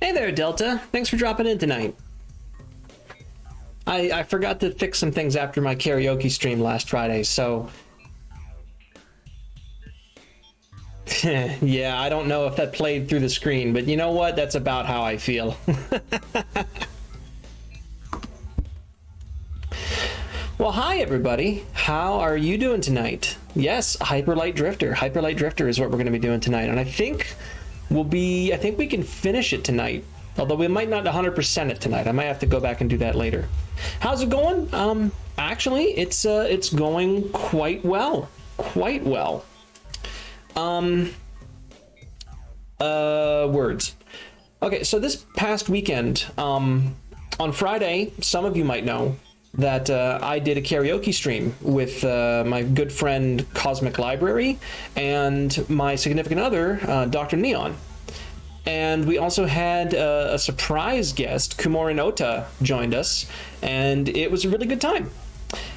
Hey there, Delta. Thanks for dropping in tonight. I forgot to fix some things after my karaoke stream last Friday, so... yeah, I don't know if that played through the screen, but you know what? That's about how I feel. Well, hi everybody. How are you doing tonight? Yes, Hyperlight Drifter. Hyperlight Drifter is what we're going to be doing tonight, and I think we can finish it tonight. Although we might not 100% it tonight. I might have to go back and do that later. How's it going? Actually, it's going quite well. Quite well. Words. Okay, so this past weekend, on Friday, some of you might know that I did a karaoke stream with my good friend Cosmic Library and my significant other, Dr. Neon. And we also had a surprise guest, Kumorin Ota, joined us, and it was a really good time.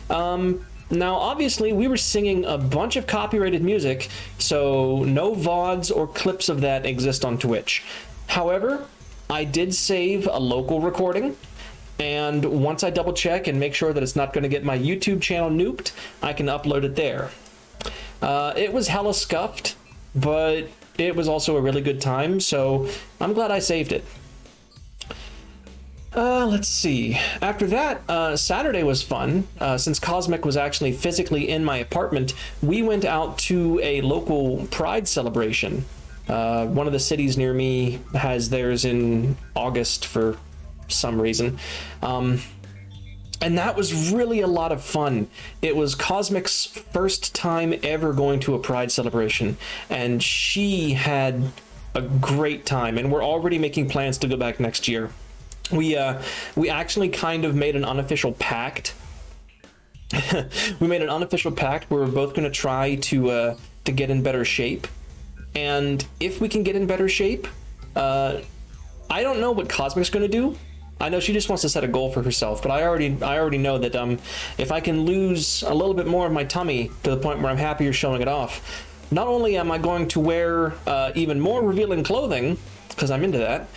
Now, obviously, we were singing a bunch of copyrighted music, so no VODs or clips of that exist on Twitch. However, I did save a local recording, and once I double check and make sure that it's not going to get my YouTube channel nuked, I can upload it there. It was hella scuffed, but it was also a really good time, so I'm glad I saved it. Let's see. After that, Saturday was fun. Since Cosmic was actually physically in my apartment, we went out to a local Pride celebration. One of the cities near me has theirs in August for some reason. And that was really a lot of fun. It was Cosmic's first time ever going to a Pride celebration, and she had a great time, and we're already making plans to go back next year. We actually kind of made an unofficial pact. We made an unofficial pact where we're both going to try to get in better shape, and if we can get in better shape, I don't know what Cosmic's going to do. I know she just wants to set a goal for herself, but I already know that if I can lose a little bit more of my tummy to the point where I'm happier showing it off, not only am I going to wear even more revealing clothing, because I'm into that,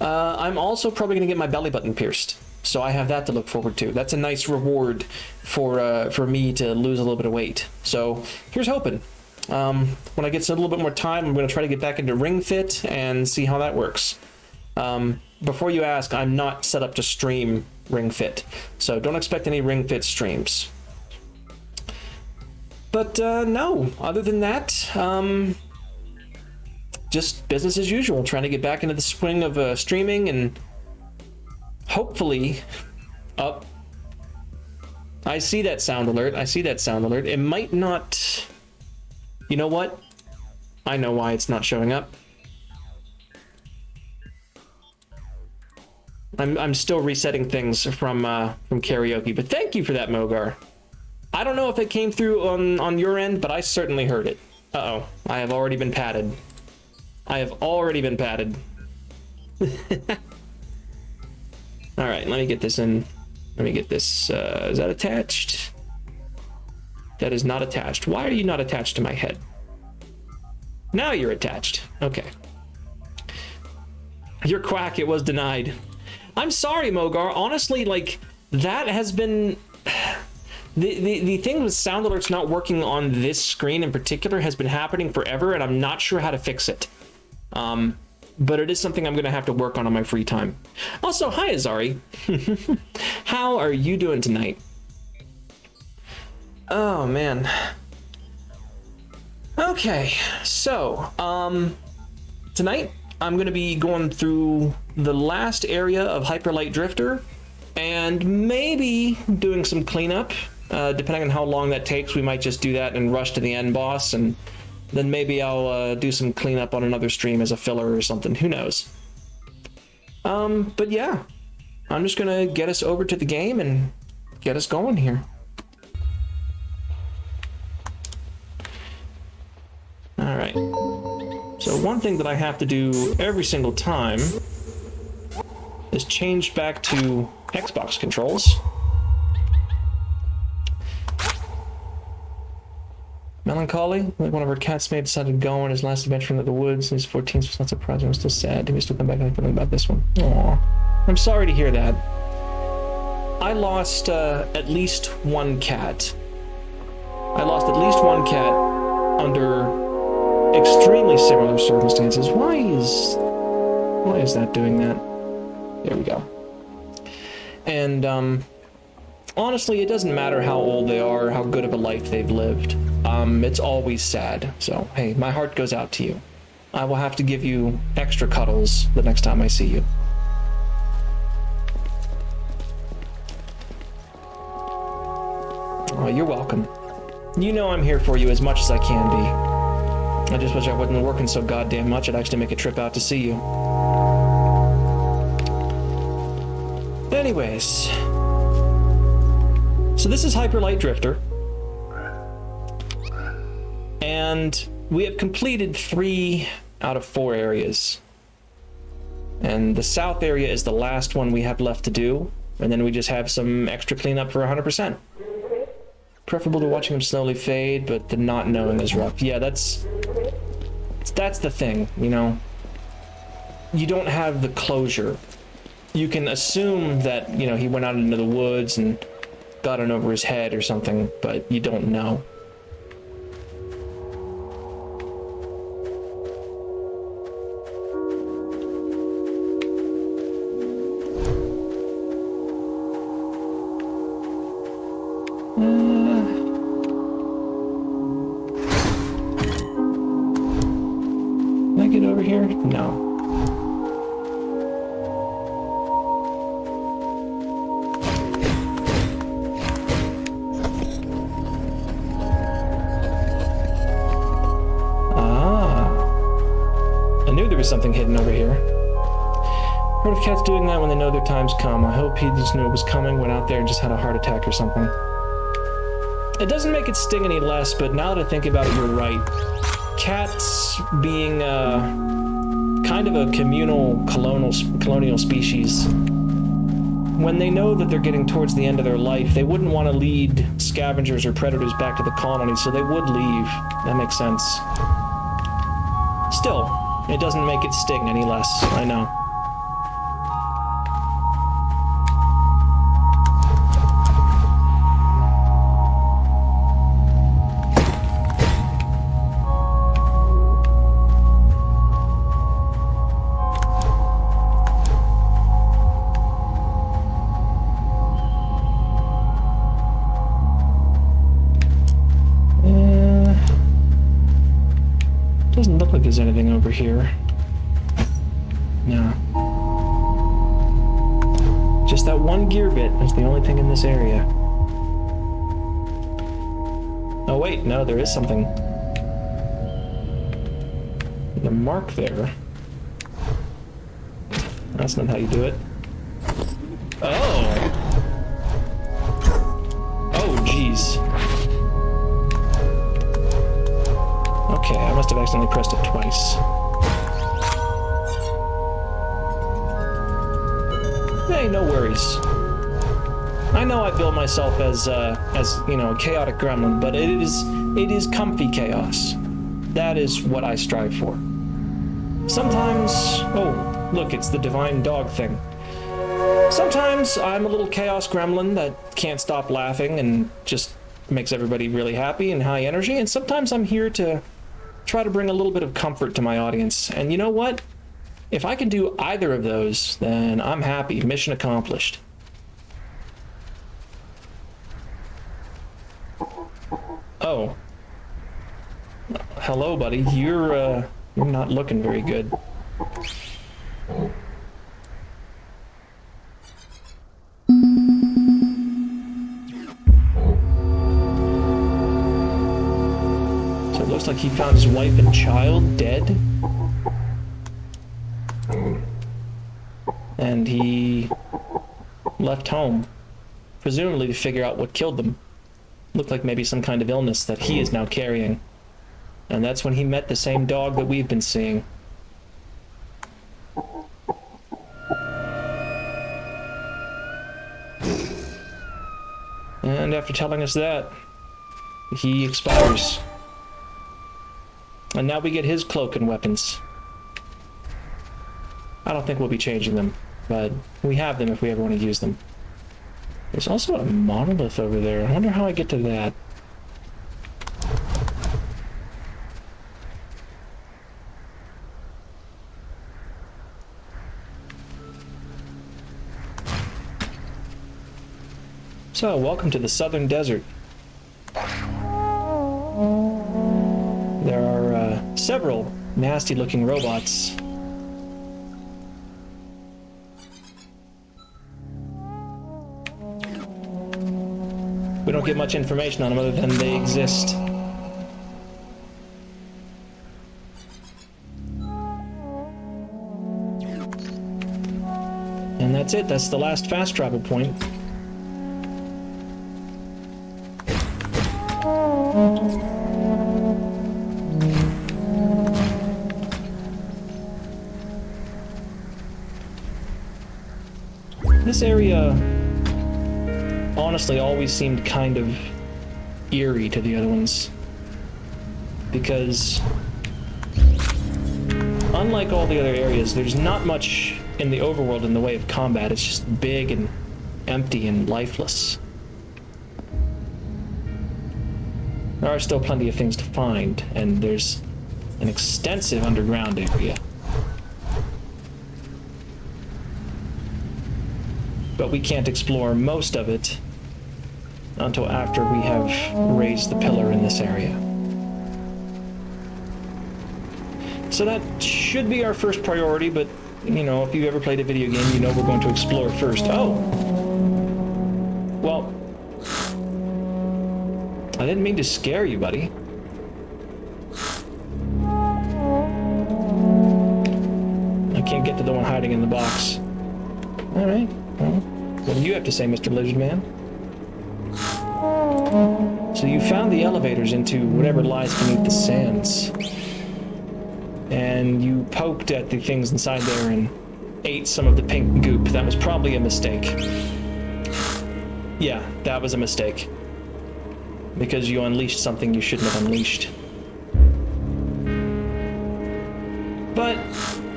I'm also probably going to get my belly button pierced. So I have that to look forward to. That's a nice reward for me to lose a little bit of weight. So here's hoping. When I get a little bit more time, I'm going to try to get back into Ring Fit and see how that works. Before you ask, I'm not set up to stream Ring Fit, so don't expect any Ring Fit streams. But no, other than that, just business as usual, trying to get back into the swing of streaming, and hopefully I see that sound alert. It might not... You know what? I know why it's not showing up. I'm still resetting things from karaoke, but thank you for that, Mogar. I don't know if it came through on your end, but I certainly heard it. Uh-oh, I have already been patted. All right, let me get this in. Let me get this. Is that attached? That is not attached. Why are you not attached to my head? Now you're attached. Okay. Your quack, it was denied. I'm sorry, Mogar. Honestly, like, that has been... The thing with sound alerts not working on this screen in particular has been happening forever, and I'm not sure how to fix it. But it is something I'm going to have to work on my free time. Also, hi, Azari. How are you doing tonight? Oh, man. Okay, so, tonight I'm going to be going through the last area of Hyperlight Drifter and maybe doing some cleanup. Depending on how long that takes, we might just do that and rush to the end boss, and then maybe I'll do some cleanup on another stream as a filler or something. Who knows? But yeah, I'm just going to get us over to the game and get us going here. All right. So one thing that I have to do every single time is change back to Xbox controls. Melancholy. Like one of our cats may have decided to go on his last adventure into the woods. He's 14, so it's not surprising. I'm still sad. He may still come back and feeling about this one. Aww. I'm sorry to hear that. I lost at least one cat. I lost at least one cat under extremely similar circumstances. Why is that doing that? There we go. And honestly, it doesn't matter how old they are, how good of a life they've lived. It's always sad. So, hey, my heart goes out to you. I will have to give you extra cuddles the next time I see you. Oh, you're welcome. You know I'm here for you as much as I can be. I just wish I wasn't working so goddamn much. I'd actually make a trip out to see you. Anyways. So this is Hyper Light Drifter. And we have completed 3 out of 4 areas. And the south area is the last one we have left to do. And then we just have some extra cleanup for 100%. Preferable to watching them slowly fade, but the not knowing is rough. Yeah, that's the thing, you know. You don't have the closure. You can assume that, you know, he went out into the woods and got in over his head or something, but you don't know. Can I get over here? No. Something hidden over here. Heard of cats doing that when they know their time's come. I hope he just knew it was coming, went out there and just had a heart attack or something. It doesn't make it sting any less, but now that I think about it, you're right. Cats being kind of a communal colonial species, when they know that they're getting towards the end of their life, they wouldn't want to lead scavengers or predators back to the colony, so they would leave. That makes sense. Still, it doesn't make it sting any less, I know. Doesn't look like there's anything over here. No. Just that one gear bit is the only thing in this area. Oh wait, no, there is something. The mark there. That's not how you do it. Oh! Oh, jeez. Okay, I must have accidentally pressed it twice. Hey, no worries. I know I bill myself as you know, a chaotic gremlin, but it is comfy chaos. That is what I strive for. Sometimes, oh, look, it's the divine dog thing. Sometimes I'm a little chaos gremlin that can't stop laughing and just makes everybody really happy and high energy, and sometimes I'm here to try to bring a little bit of comfort to my audience. And you know what? If I can do either of those, then I'm happy. Mission accomplished. Oh. Hello, buddy. You're not looking very good. So it looks like he found his wife and child dead. And he left home, presumably to figure out what killed them. Looked like maybe some kind of illness that he is now carrying. And that's when he met the same dog that we've been seeing. And after telling us that, he expires. And now we get his cloak and weapons. I don't think we'll be changing them, but we have them if we ever want to use them. There's also a monolith over there. I wonder how I get to that. So, welcome to the Southern Desert. There are several nasty-looking robots. We don't get much information on them other than they exist. And that's it. That's the last fast travel point. This area honestly always seemed kind of eerie to the other ones, because unlike all the other areas, there's not much in the overworld in the way of combat. It's just big and empty and lifeless. There are still plenty of things to find, and there's an extensive underground area. But we can't explore most of it until after we have raised the pillar in this area. So that should be our first priority, but, you know, if you've ever played a video game, you know we're going to explore first. Oh! Well, I didn't mean to scare you, buddy. I can't get to the one hiding in the box. Alright. Well, what do you have to say, Mr. Lizard Man? So you found the elevators into whatever lies beneath the sands. And you poked at the things inside there and ate some of the pink goop. That was probably a mistake. Yeah, that was a mistake. Because you unleashed something you shouldn't have unleashed. But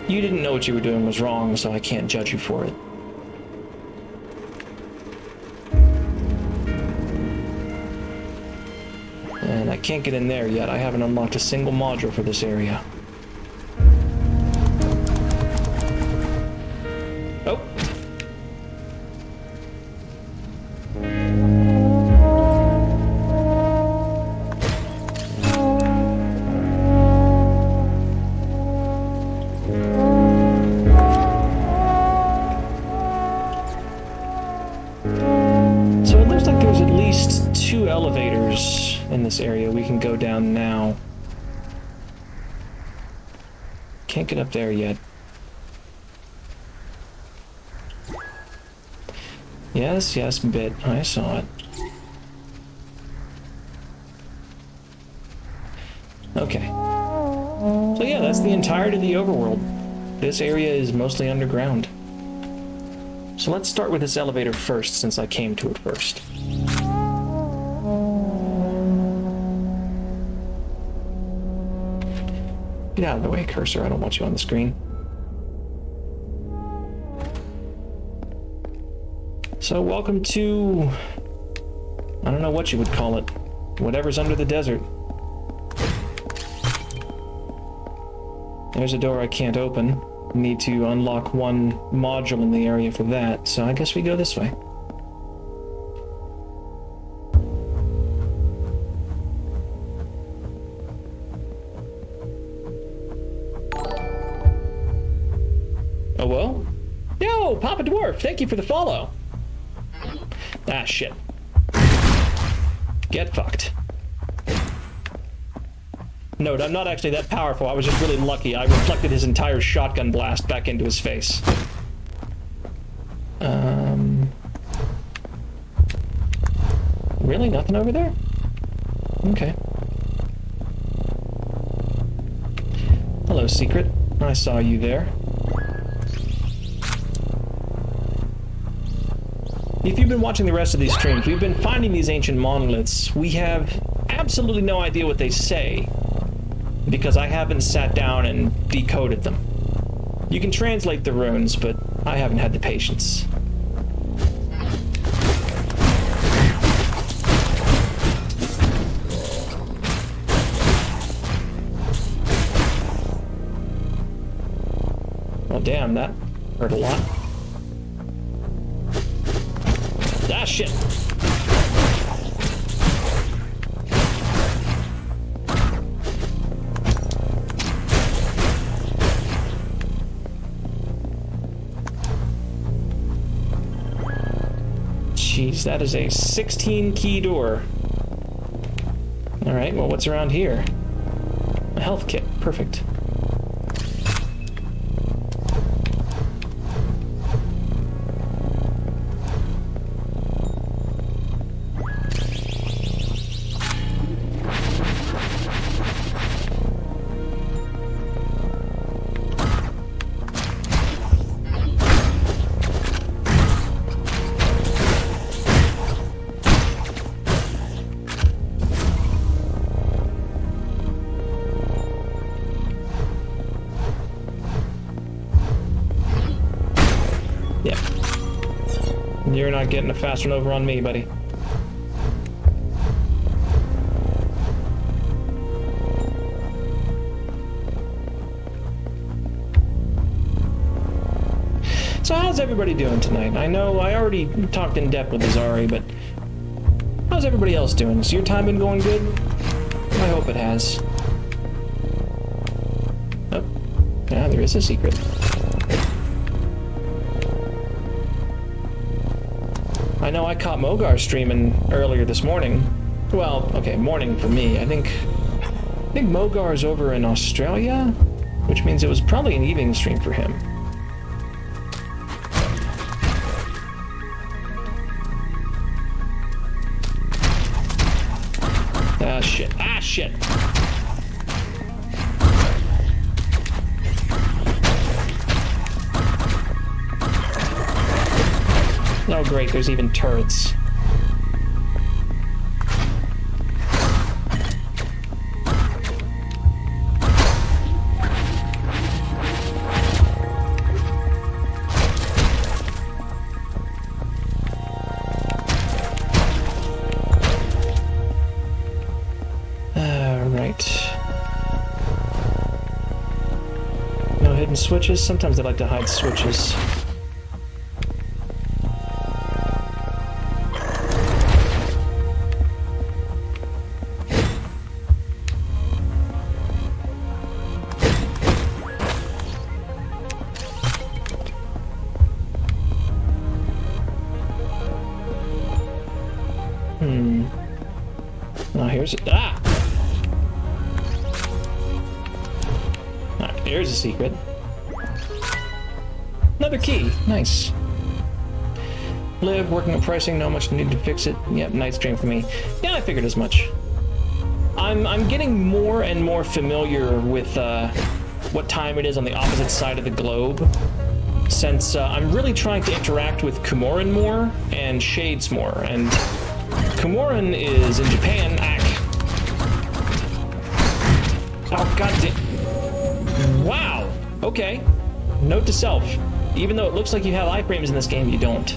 you didn't know what you were doing was wrong, so I can't judge you for it. And I can't get in there yet. I haven't unlocked a single module for this area. Oh! So it looks like there's at least 2 elevators in this area. We can go down now. Can't get up there yet. Yes, yes, bit. I saw it. Okay. So yeah, that's the entirety of the overworld. This area is mostly underground. So let's start with this elevator first, since I came to it first. Get out of the way, cursor. I don't want you on the screen. So welcome to... I don't know what you would call it. Whatever's under the desert. There's a door I can't open. Need to unlock one module in the area for that, so I guess we go this way. Oh, well? Yo, Papa Dwarf, thank you for the follow. Ah, shit. Get fucked. Note, I'm not actually that powerful. I was just really lucky. I reflected his entire shotgun blast back into his face. Really? Nothing over there? Okay. Hello, Secret. I saw you there. If you've been watching the rest of these streams, we've been finding these ancient monoliths. We have absolutely no idea what they say. because I haven't sat down and decoded them. You can translate the runes, but I haven't had the patience. Well, damn, that hurt a lot. Ah, shit! Jeez, that is a 16 key door. Alright, well, what's around here? A health kit. Perfect. You're not getting a fast one over on me, buddy. So how's everybody doing tonight? I know I already talked in depth with Azari, but how's everybody else doing? Has your time been going good? I hope it has. Oh, yeah, there is a secret. I know I caught Mogar streaming earlier this morning. Well, okay, morning for me. I think Mogar's over in Australia, which means it was probably an evening stream for him. Ah, shit. Ah, shit. Oh, great, there's even turrets. Alright. No hidden switches? Sometimes they like to hide switches. Now here's it. Ah! Alright, there's a secret. Another key. Nice. Live, working on pricing, not much need to fix it. Yep, night stream for me. Yeah, I figured as much. I'm getting more and more familiar with what time it is on the opposite side of the globe, since I'm really trying to interact with Kumorin more and Shades more, and Kumorin is in Japan. Oh, goddamn. Wow. Okay. Note to self. Even though it looks like you have iframes in this game, you don't.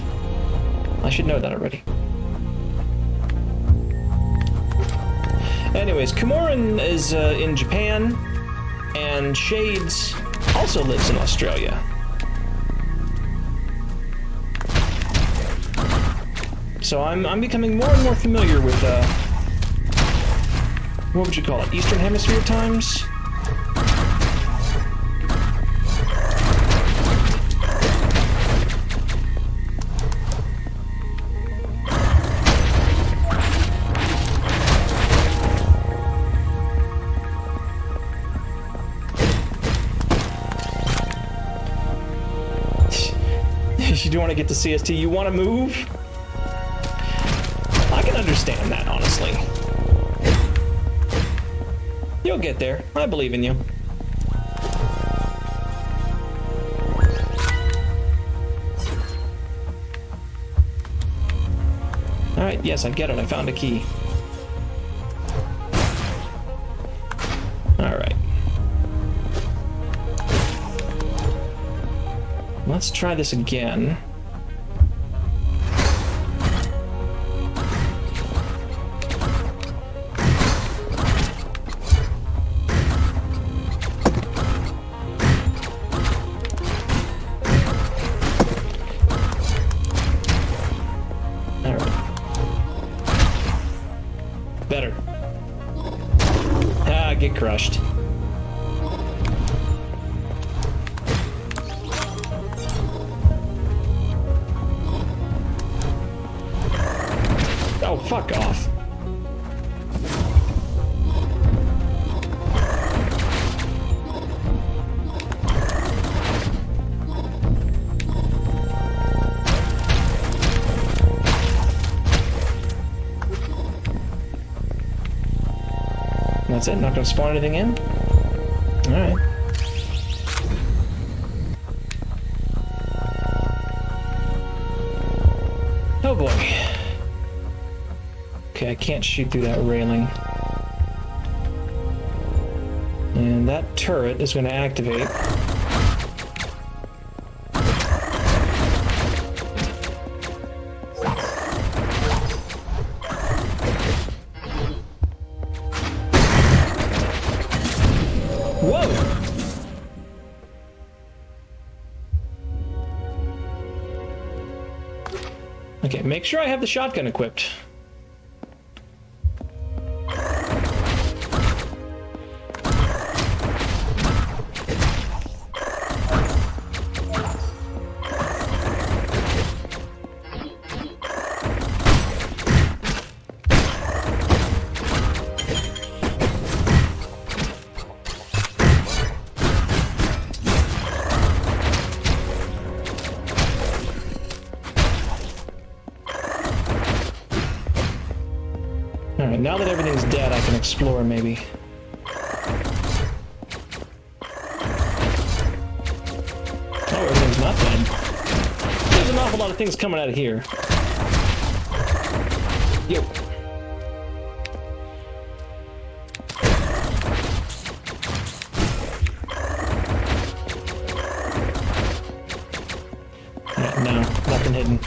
I should know that already. Anyways, Kumorin is in Japan, and Shades also lives in Australia. So I'm becoming more and more familiar with, what would you call it, Eastern Hemisphere times? You do want to get to CST, you want to move? I can understand that, honestly. You'll get there. I believe in you. Alright, yes, I get it. I found a key. Alright. let's try this again. Better. Ah, get crushed. Oh, fuck off. That's it? Not gonna spawn anything in? Alright. Oh boy. Okay, I can't shoot through that railing. And that turret is gonna activate. Okay, make sure I have the shotgun equipped. Alright, now that everything's dead, I can explore, maybe. Oh, everything's not dead. There's an awful lot of things coming out of here. Yo. No, nothing hidden.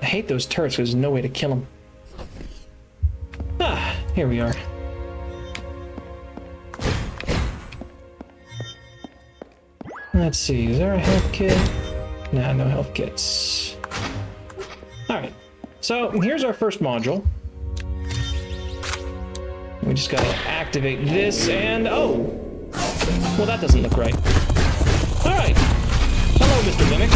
I hate those turrets because there's no way to kill them. Ah, here we are. Let's see, is there a health kit? Nah, no health kits. Alright, so here's our first module. We just gotta activate this and... oh! Well, that doesn't look right. Alright! Hello, Mr. Mimic.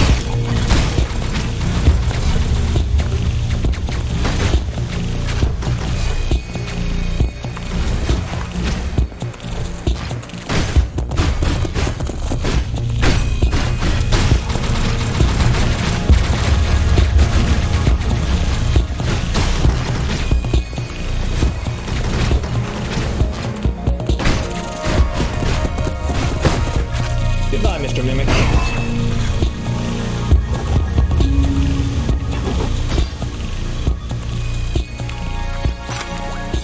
Goodbye, Mr. Mimic.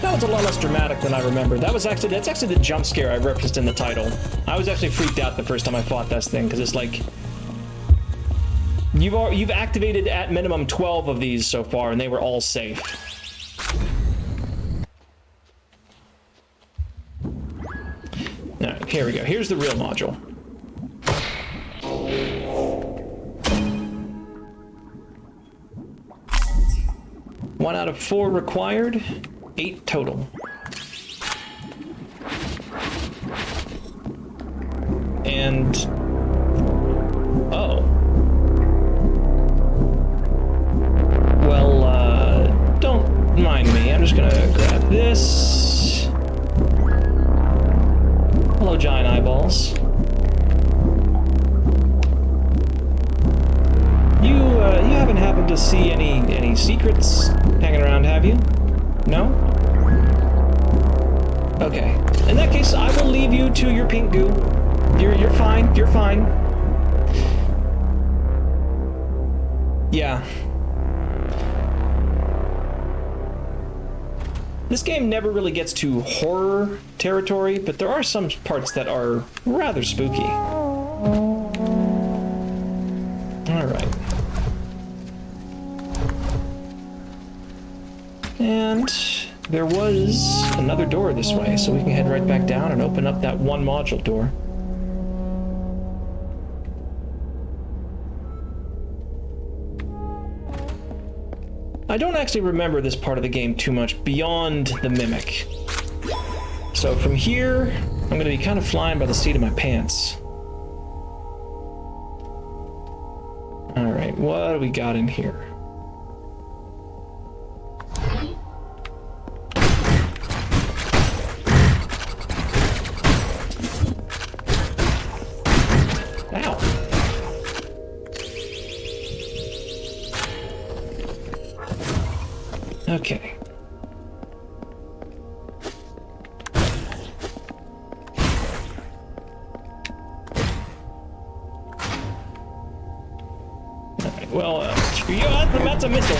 That was a lot less dramatic than I remember. That's actually the jump scare I referenced in the title. I was actually freaked out the first time I fought this thing because it's like you've activated at minimum 12 of these so far, and they were all safe. All right, here we go. Here's the real module. 1 out of 4 required, 8 total. And... oh. Well, don't mind me. I'm just gonna grab this. Hello, giant eyeballs. You haven't happened to see any secrets hanging around, have you? No? Okay. In that case, I will leave you to your pink goo. You're fine. You're fine. Yeah. This game never really gets to horror territory, but there are some parts that are rather spooky. Alright. And there was another door this way, so we can head right back down and open up that one module door. I don't actually remember this part of the game too much beyond the mimic. So from here, I'm going to be kind of flying by the seat of my pants. Alright, what do we got in here? Okay. Alright, well, screw you, that's a missile.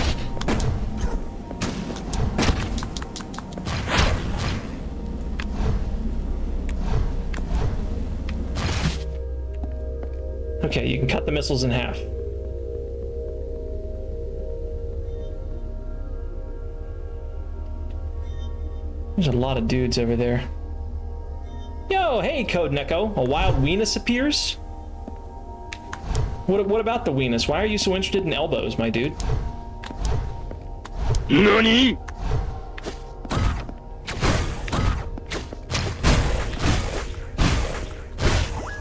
Okay, you can cut the missiles in half. There's a lot of dudes over there. Yo, hey, Code Neko. A wild weenus appears? What about the weenus? Why are you so interested in elbows, my dude? NANI?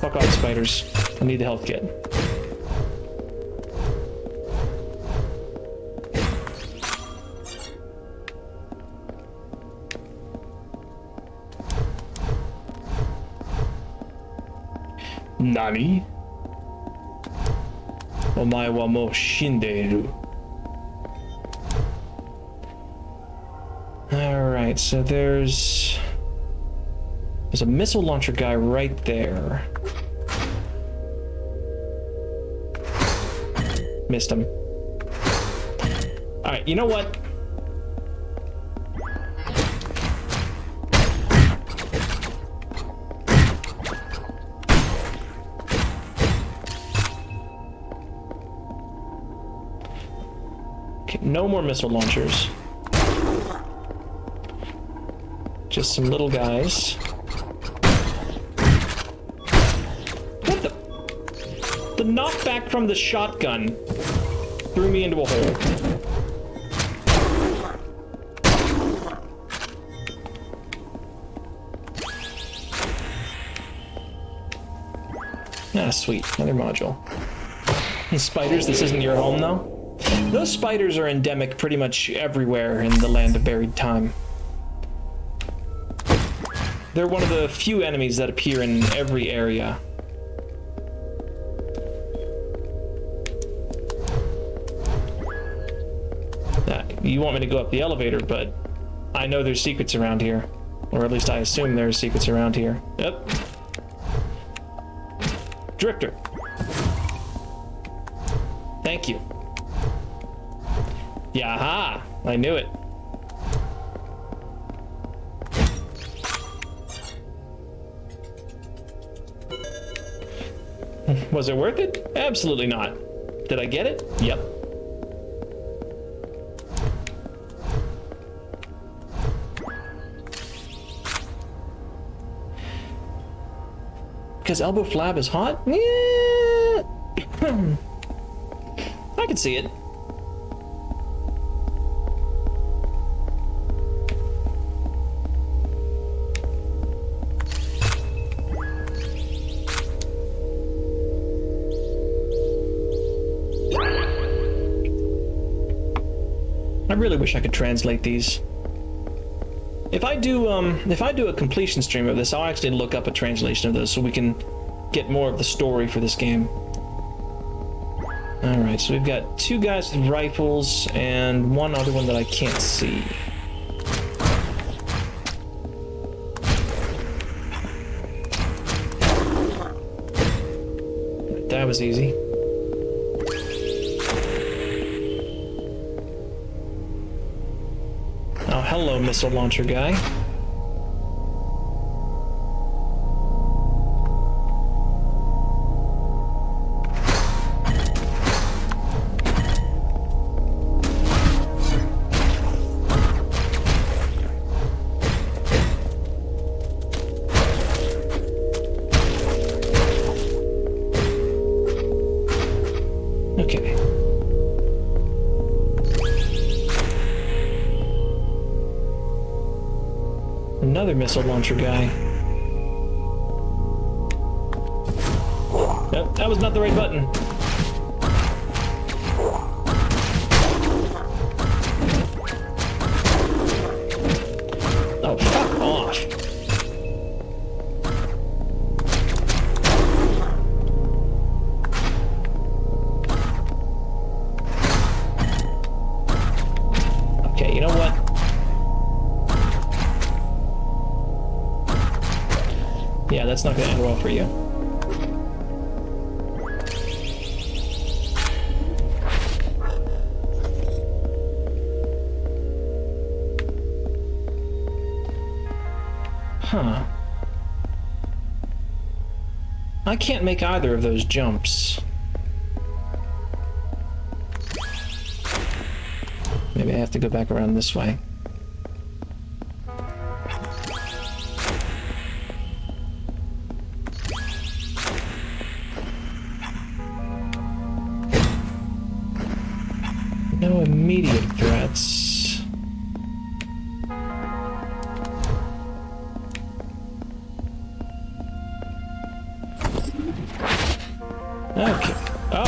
Fuck off, spiders. I need the health kit. Nani? Omae wa mou shindeiru. Alright, so there's a missile launcher guy right there. Missed him. Alright, you know what? No more missile launchers. Just some little guys. What the? The knockback from the shotgun threw me into a hole. Ah, sweet. Another module. And spiders, this isn't your home, though? Those spiders are endemic pretty much everywhere in the Land of Buried Time. They're one of the few enemies that appear in every area. You want me to go up the elevator, but I know there's secrets around here. Or at least I assume there's secrets around here. Yep. Drifter. Thank you. Yaha! I knew it. Was it worth it? Absolutely not. Did I get it? Yep. Because elbow flab is hot? Yeah. I can see it. I really wish I could translate these. If I do a completion stream of this, I'll actually look up a translation of those so we can get more of the story for this game. Alright, so we've got two guys with rifles and one other one that I can't see. That was easy. Hello, missile launcher guy. Okay. Another missile launcher guy. Nope, that was not the right button. Oh, fuck off. Okay, you know what? Yeah, that's not gonna end well for you. Huh. I can't make either of those jumps. Maybe I have to go back around this way. No immediate threats. Okay. Oh.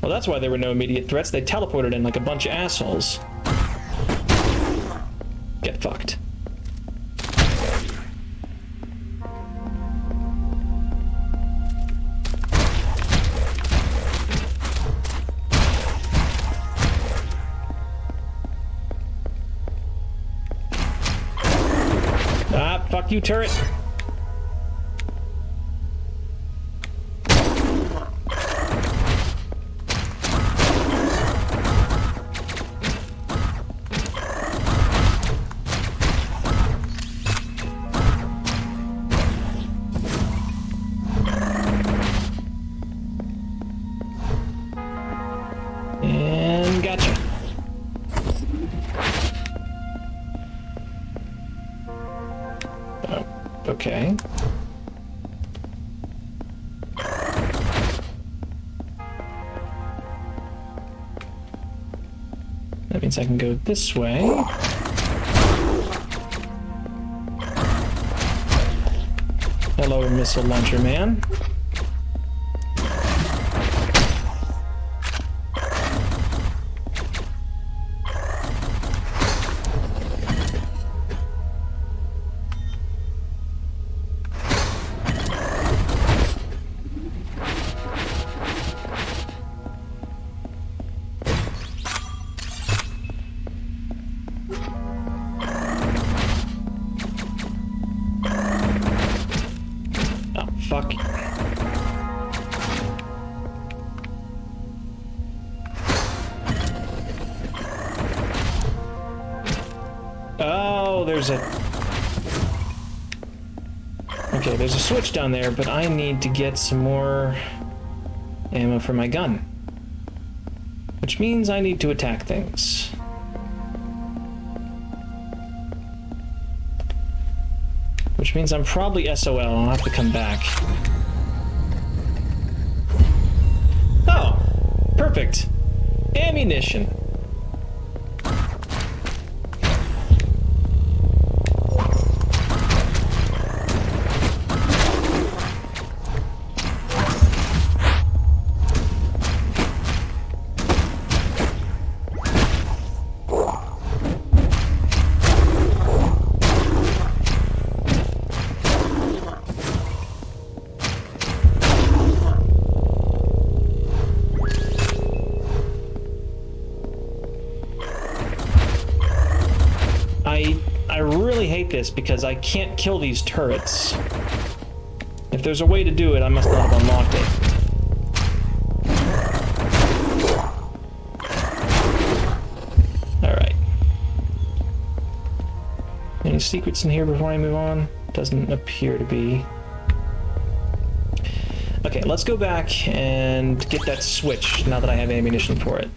Well, that's why there were no immediate threats. They teleported in like a bunch of assholes. Get fucked. Ah, fuck you, turret. And gotcha. Oh, okay. That means I can go this way. Hello, missile launcher man. Fuck. Oh, there's a... Okay, there's a switch down there, but I need to get some more ammo for my gun. Which means I need to attack things. Which means I'm probably SOL, I'll have to come back. Oh! Perfect! Ammunition! I really hate this because I can't kill these turrets. If there's a way to do it, I must not have unlocked it. Any secrets in here before I move on? Doesn't appear to be. Okay, let's go back and get that switch now that I have ammunition for it.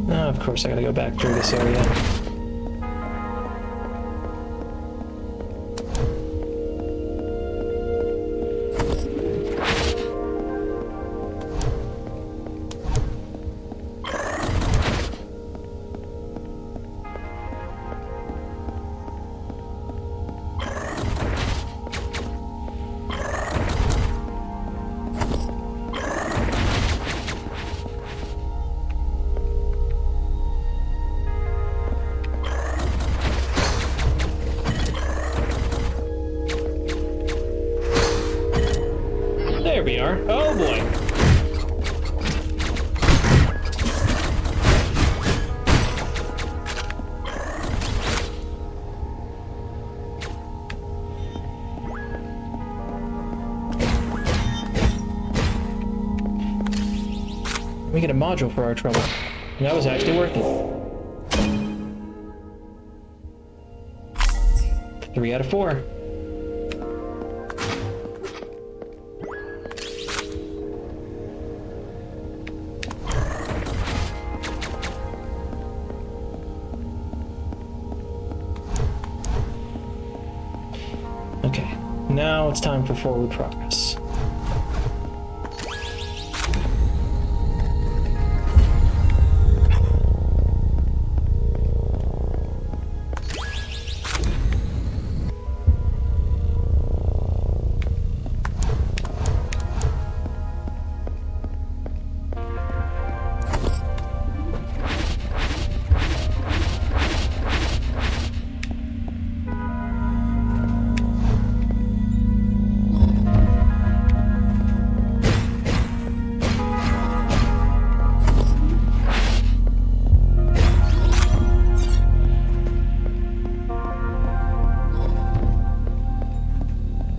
Oh, of course I gotta go back through this area. There we are. Oh boy. We get a module for our trouble. That was actually worth it. 3 out of 4. Okay, now it's time for forward progress.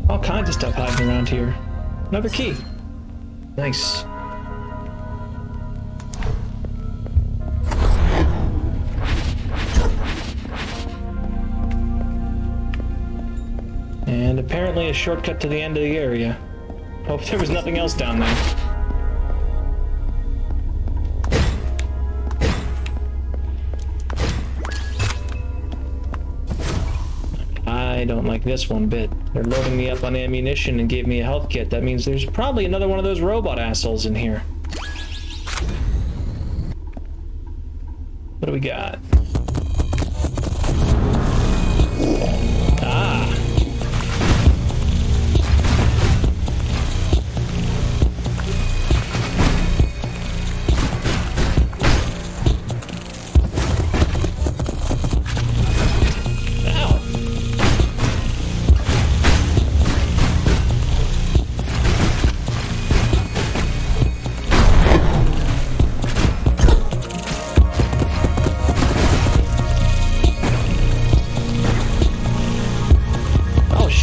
All kinds of stuff hiding around here. Another key. Nice. And apparently a shortcut to the end of the area. Hope there was nothing else down there. I don't like this one bit. They're loading me up on ammunition and gave me a health kit. That means there's probably another one of those robot assholes in here. What do we got? Ah!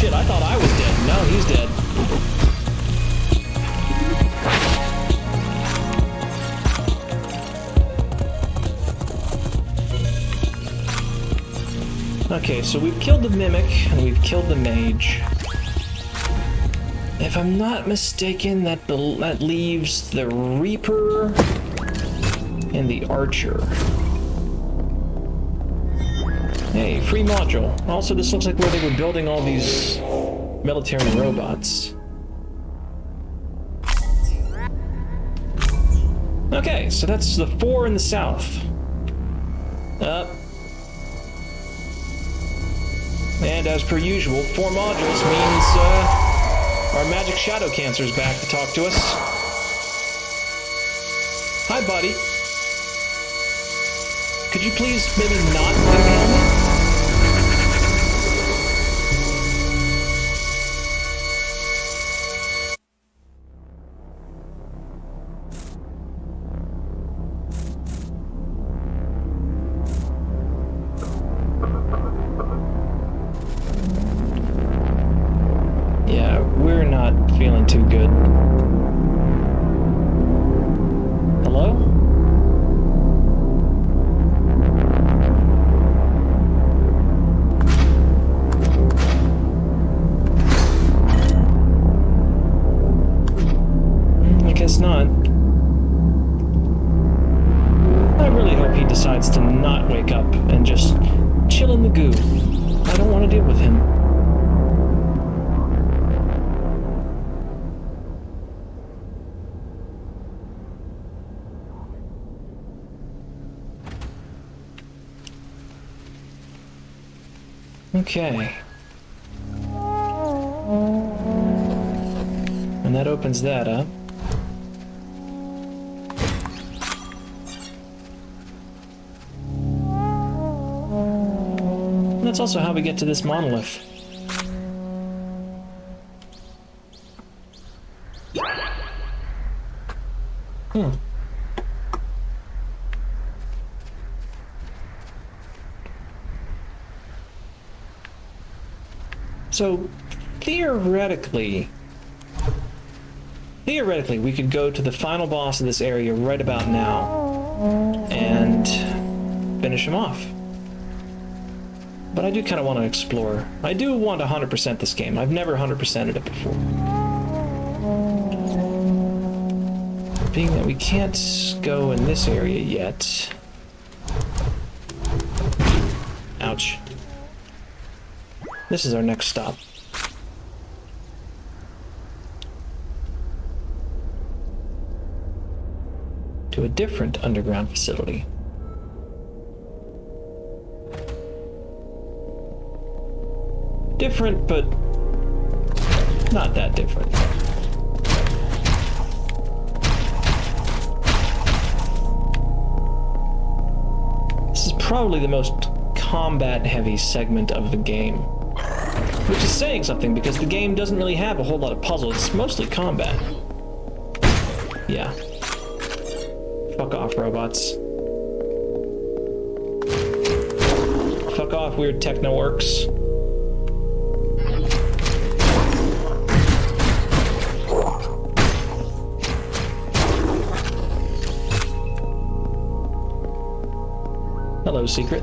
I thought I was dead. No, he's dead. Okay, so we've killed the Mimic, and we've killed the Mage. If I'm not mistaken, that leaves the Reaper and the Archer. Hey, free module. Also, this looks like where they were building all these military robots. Okay, so that's the 4 in the south. Up. And as per usual, 4 modules means our magic shadow cancer's back to talk to us. Hi, buddy. Could you please maybe not bring the helmet? needs to not wake up and just chill in the goo. I don't want to deal with him. Okay. And that opens that up. And that's also how we get to this monolith. So, theoretically, we could go to the final boss of this area right about now and finish him off. But I do kind of want to explore. I do want to 100% this game. I've never 100%ed it before. Being that we can't go in this area yet. Ouch. This is our next stop. To a different underground facility. Different, but not that different. This is probably the most combat-heavy segment of the game. Which is saying something, because the game doesn't really have a whole lot of puzzles. It's mostly combat. Yeah. Fuck off, robots. Fuck off, weird techno-orcs. Hello, secret.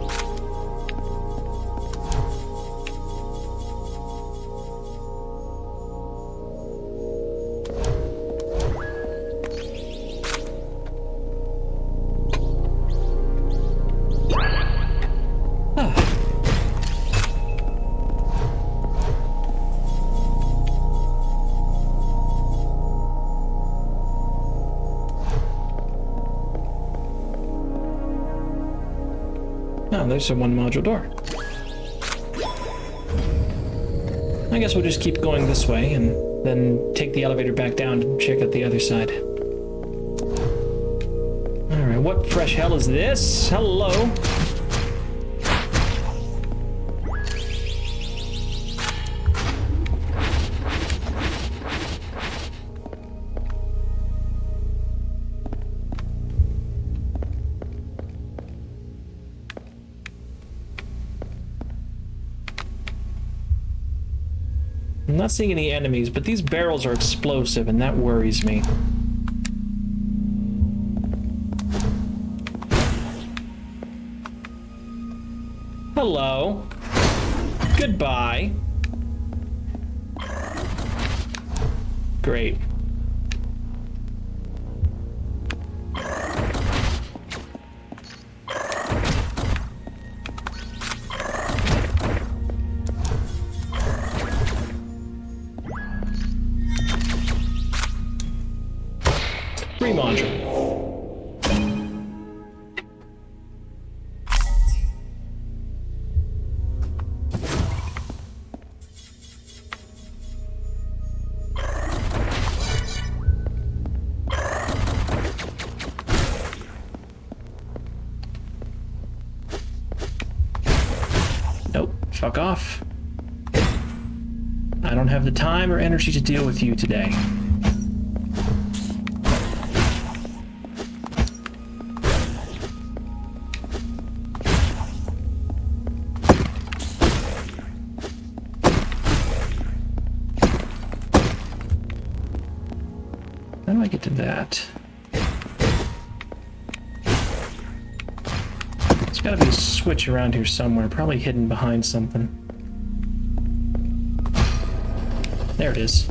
Oh, there's a one module door. I guess we'll just keep going this way and then take the elevator back down to check out the other side. Alright, what fresh hell is this? Hello? I'm not seeing any enemies, but these barrels are explosive, and that worries me. Hello. Goodbye. Great. Free module. Nope, fuck off. I don't have the time or energy to deal with you today. How do I get to that? There's gotta be a switch around here somewhere, probably hidden behind something. There it is.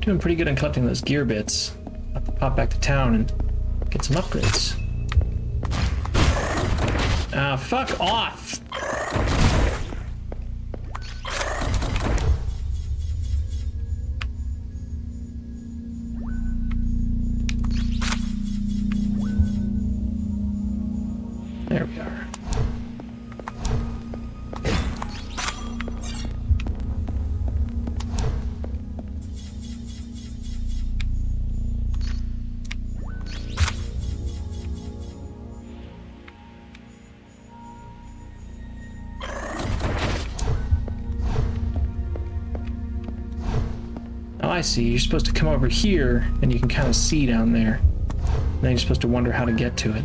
Doing pretty good on collecting those gear bits. I'll have to pop back to town and get some upgrades. Ah, fuck off! There we are. Oh, I see. You're supposed to come over here, and you can kind of see down there. And then you're supposed to wonder how to get to it.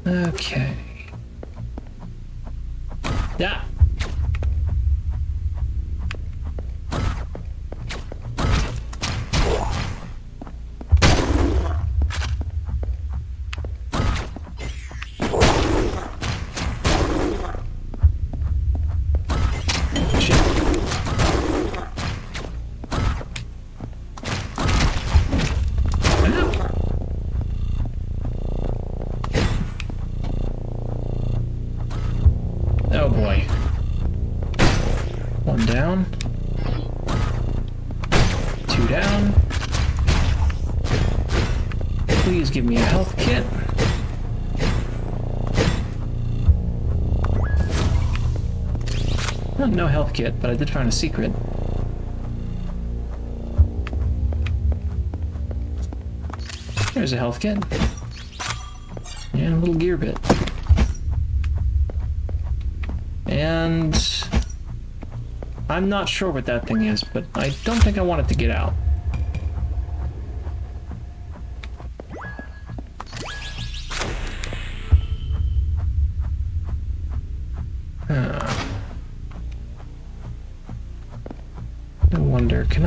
Okay. Yeah. Oh boy. One down. Two down. Please give me a health kit. Well, no health kit, but I did find a secret. There's a health kit. And a little gear bit. And I'm not sure what that thing is, but I don't think I want it to get out. I wonder, can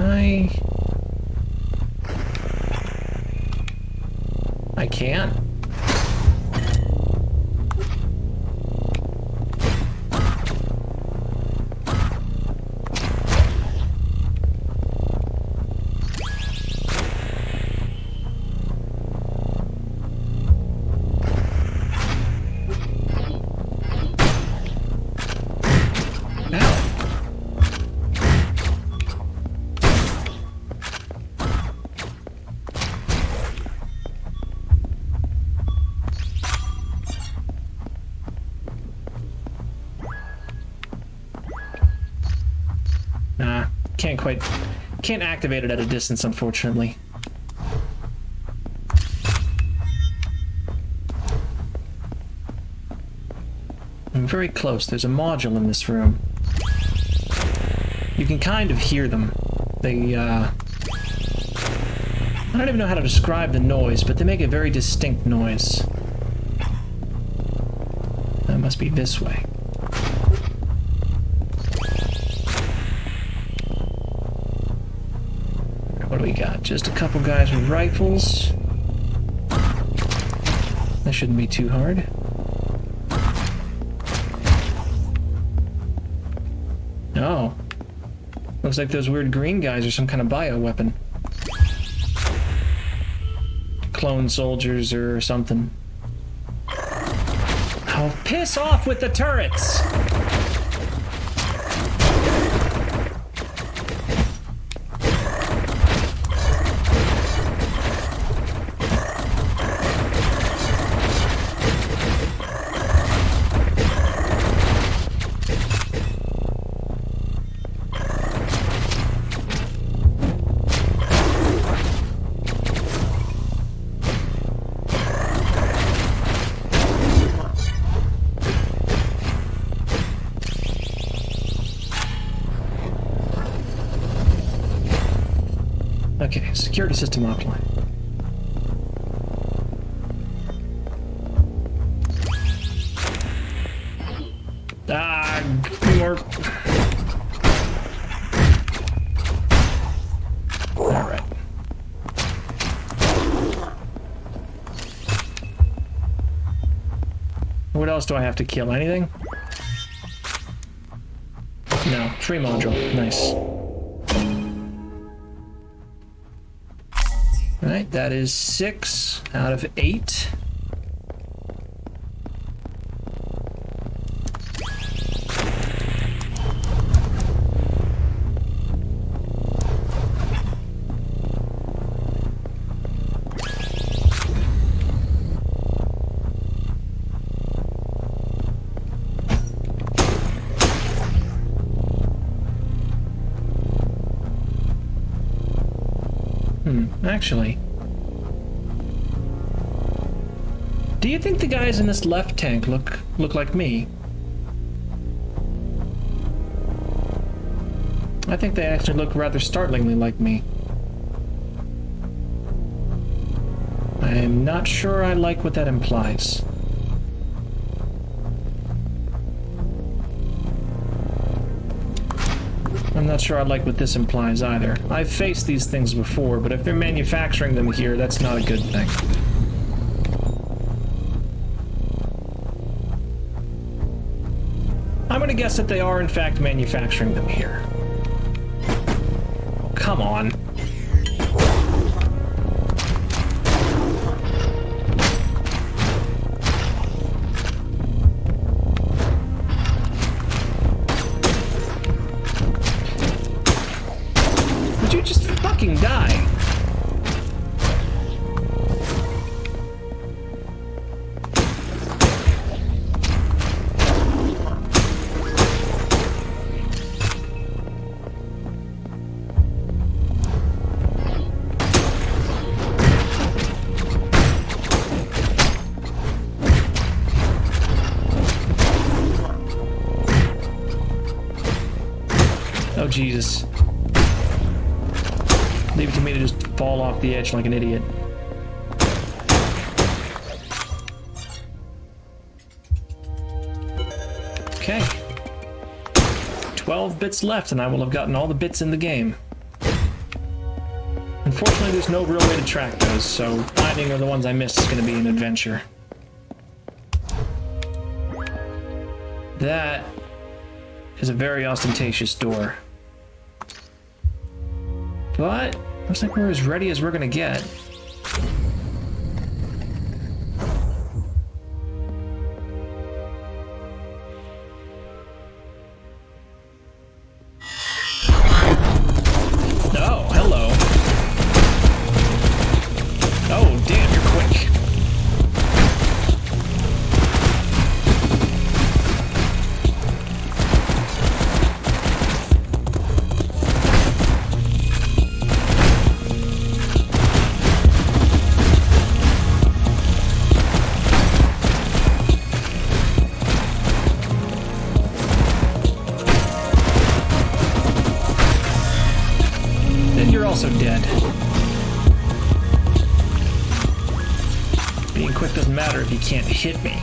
I can't. Nah, can't activate it at a distance, unfortunately. I'm very close. There's a module in this room. You can kind of hear them. They, I don't even know how to describe the noise, but they make a very distinct noise. That must be this way. What do we got? Just a couple guys with rifles. That shouldn't be too hard. Oh. Looks like those weird green guys are some kind of bioweapon. Clone soldiers or something. Oh, piss off with the turrets! Okay, security system offline. Ah, more. All right. else do I have to kill? Anything? No. Tree module. Nice. Alright, that is 6 out of 8. Actually, do you think the guys in this left tank look like me? I think they actually look rather startlingly like me. I'm not sure I like what that implies. I'm not sure I like what this implies either. I've faced these things before, but if they're manufacturing them here, that's not a good thing. I'm gonna guess that they are in fact manufacturing them here. Come on. Die. Oh, Jesus. Leave it to me to just fall off the edge like an idiot. Okay. 12 bits left and I will have gotten all the bits in the game. Unfortunately, there's no real way to track those, so finding the ones I missed is going to be an adventure. That is a very ostentatious door. But looks like we're as ready as we're gonna get. Oh, hello. Oh, damn, you're quick. Also dead. Being quick doesn't matter if you can't hit me.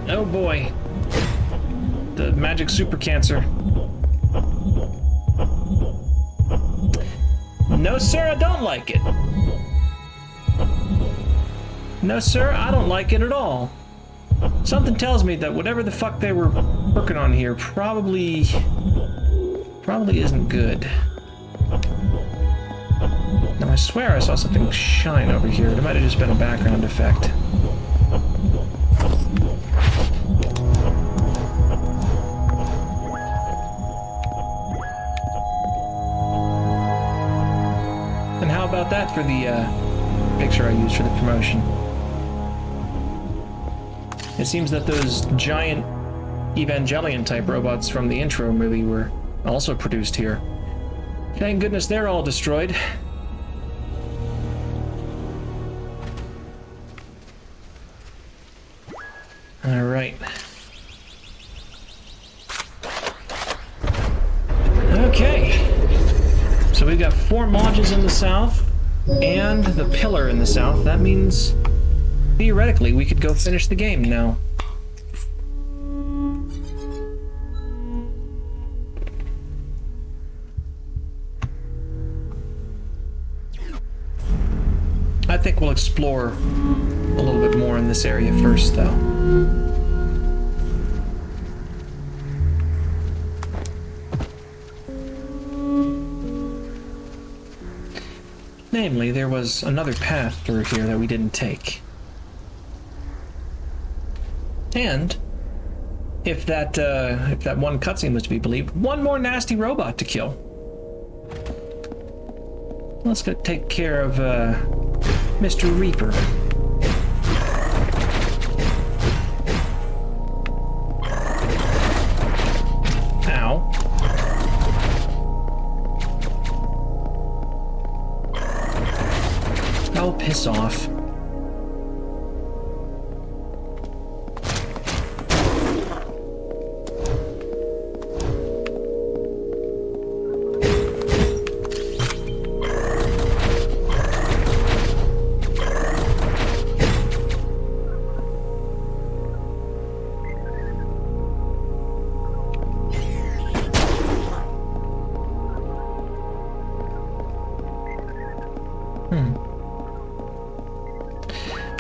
Oh boy. The magic super cancer. No, sir, I don't like it. No, sir, I don't like it at all. Something tells me that whatever the fuck they were working on here probably isn't good. Now, I swear I saw something shine over here. It might have just been a background effect. And how about that for the picture I used for the promotion? It seems that those giant Evangelion-type robots from the intro movie were also produced here. Thank goodness they're all destroyed. Alright. Okay. So we've got 4 modules in the south and the pillar in the south. That means theoretically we could go finish the game now. think we'll explore a little bit more in this area first, though. Namely, there was another path through here that we didn't take. And if that one cutscene was to be believed, one more nasty robot to kill. Let's go take care of Mr. Reaper. Ow. Oh, piss off.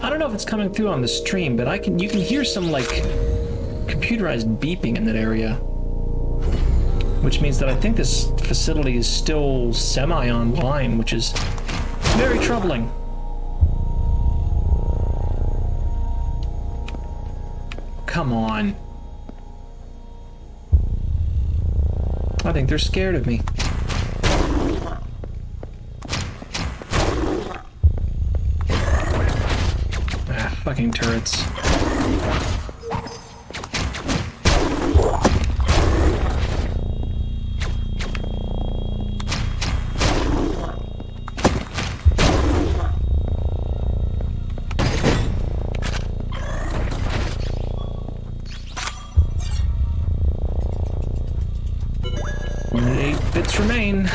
I don't know if it's coming through on the stream, but you can hear some like computerized beeping in that area, which means that I think this facility is still semi-online, which is very troubling. Come on. I think they're scared of me. Fucking turrets. Only 8 bits remain.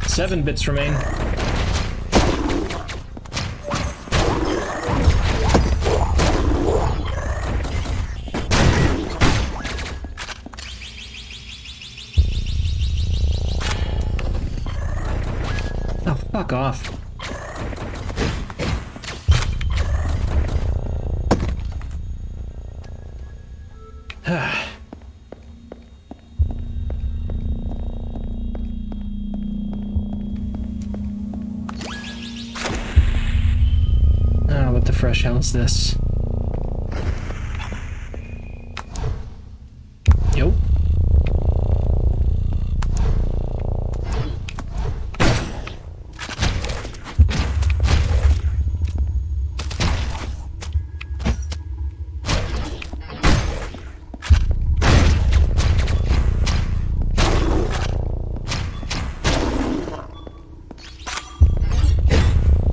Seven bits remain. Oh, fuck off. What the fresh hell is this? Yo.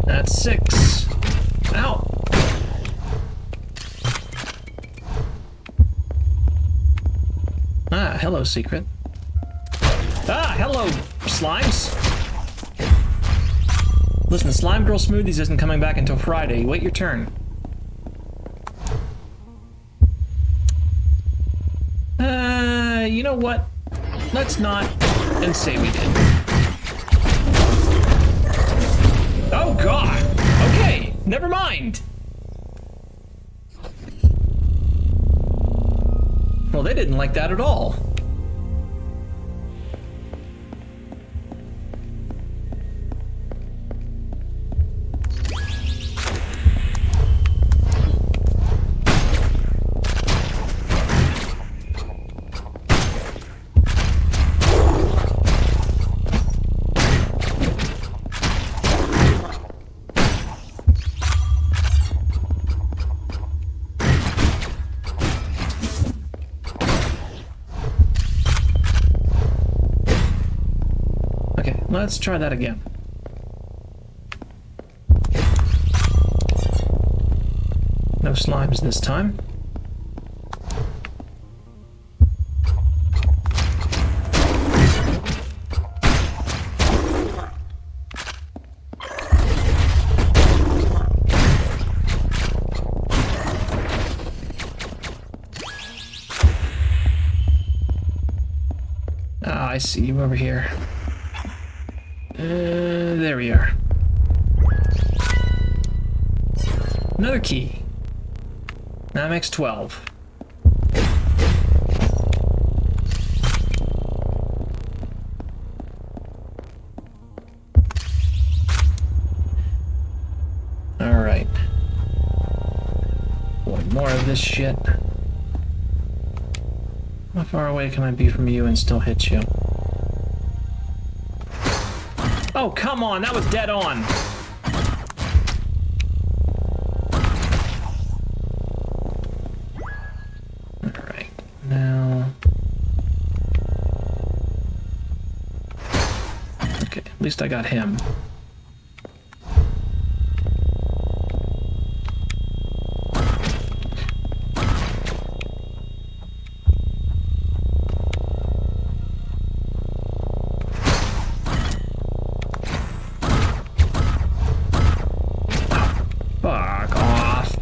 That's 6. Ow! Ah, hello, secret. Ah, hello, slimes! Listen, the Slime Girl Smoothies isn't coming back until Friday. Wait your turn. You know what? Let's not and say we did. Oh, God! Okay, never mind! Well, they didn't like that at all. Let's try that again. No slimes this time. I see you over here. There we are. Another key. Now makes 12. Alright. Boy, more of this shit. How far away can I be from you and still hit you? Oh, come on, that was dead on. Alright, now... Okay, at least I got him. Fuck off.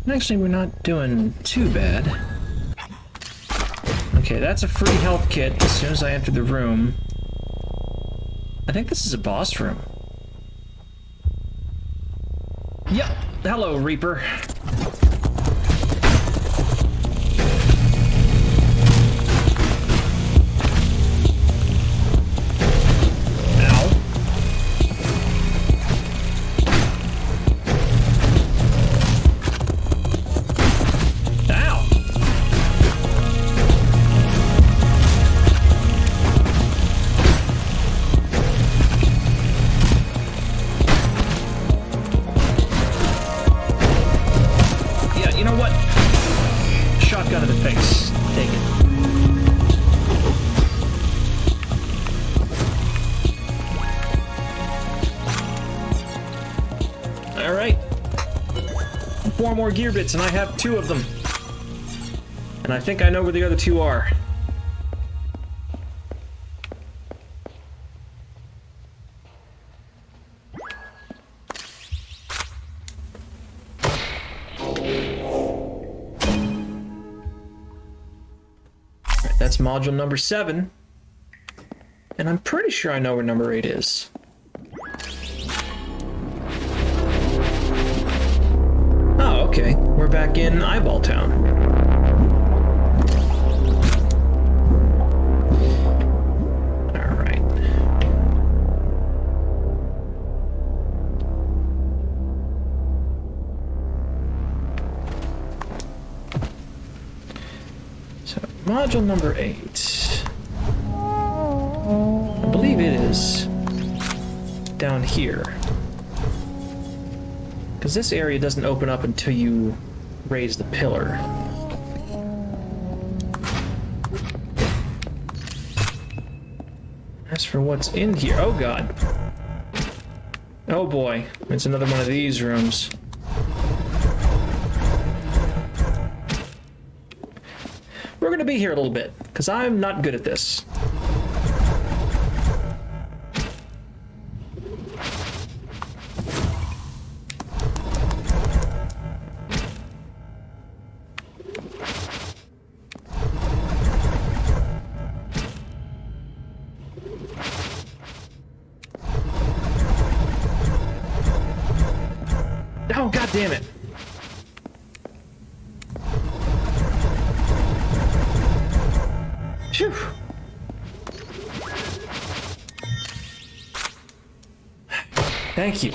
Actually, we're not doing too bad. Okay, that's a free health kit as soon as I enter the room. I think this is a boss room. Yep. Hello, Reaper. Shotgun to the face. Take it. Alright. 4 more gear bits, and I have 2 of them. And I think I know where the other 2 are. That's module number 7. And I'm pretty sure I know where number 8 is. Oh, okay. We're back in Eyeball Town. Alright. So, module number 8. I believe it is down here. Because this area doesn't open up until you raise the pillar. As for what's in here, oh god. Oh boy, it's another one of these rooms. We're gonna be here a little bit, because I'm not good at this. Oh, god damn it. Phew. Thank you.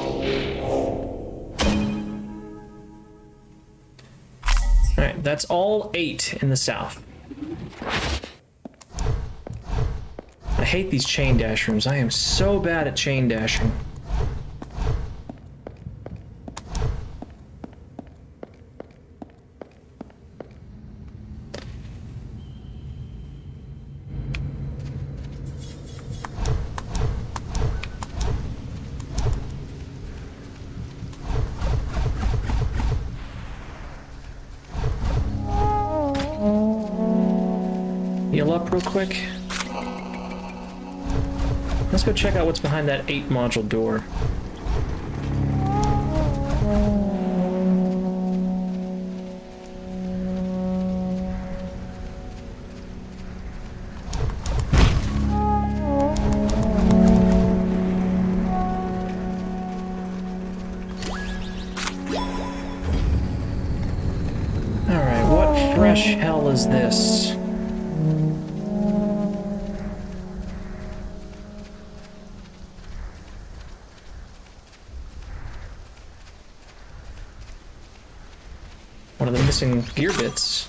Alright, that's all 8 in the south. I hate these chain dash rooms. I am so bad at chain dashing. Heal up real quick. Let's go check out what's behind that 8-module door. Alright, what fresh hell is this? One of the missing gear bits.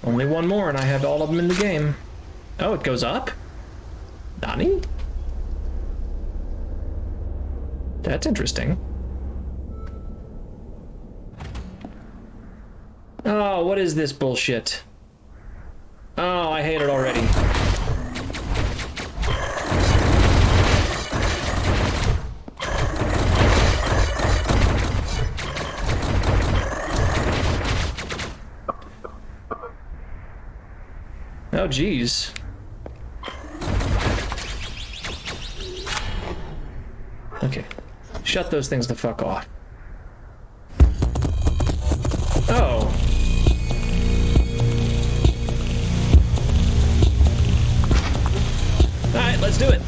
Only one more and I have all of them in the game. Oh, it goes up? Nani? That's interesting. Oh, what is this bullshit? Oh, I hate it already. Oh, geez. Okay. Shut those things the fuck off. Oh. Alright, let's do it.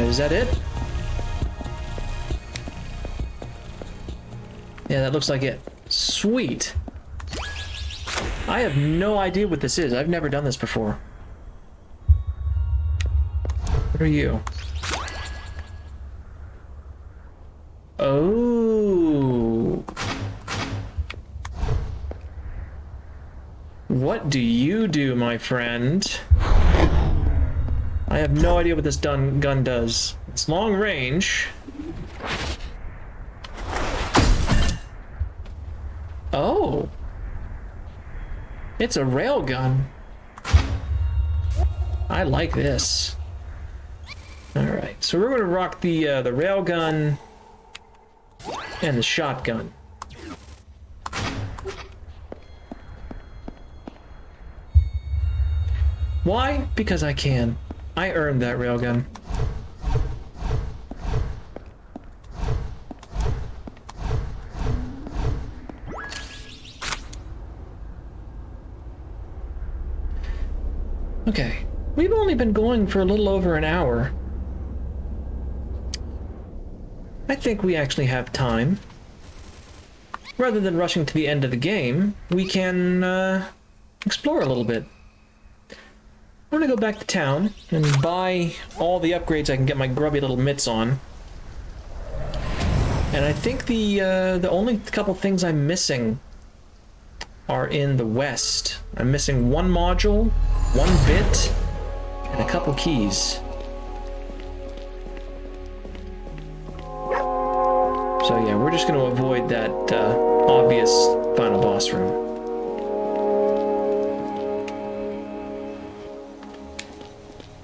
Is that it? Yeah, that looks like it. Sweet. I have no idea what this is. I've never done this before. What are you? Oh. What do you do, my friend? I have no idea what this gun does. It's long range. Oh. It's a railgun. I like this. Alright, so we're going to rock the railgun and the shotgun. Why? Because I can. I earned that railgun. Okay, we've only been going for a little over an hour. I think we actually have time. Rather than rushing to the end of the game, we can explore a little bit. I'm gonna go back to town and buy all the upgrades I can get my grubby little mitts on. And I think the only couple things I'm missing are in the west. I'm missing one module, one bit, and a couple keys. So yeah, we're just going to avoid that obvious final boss room.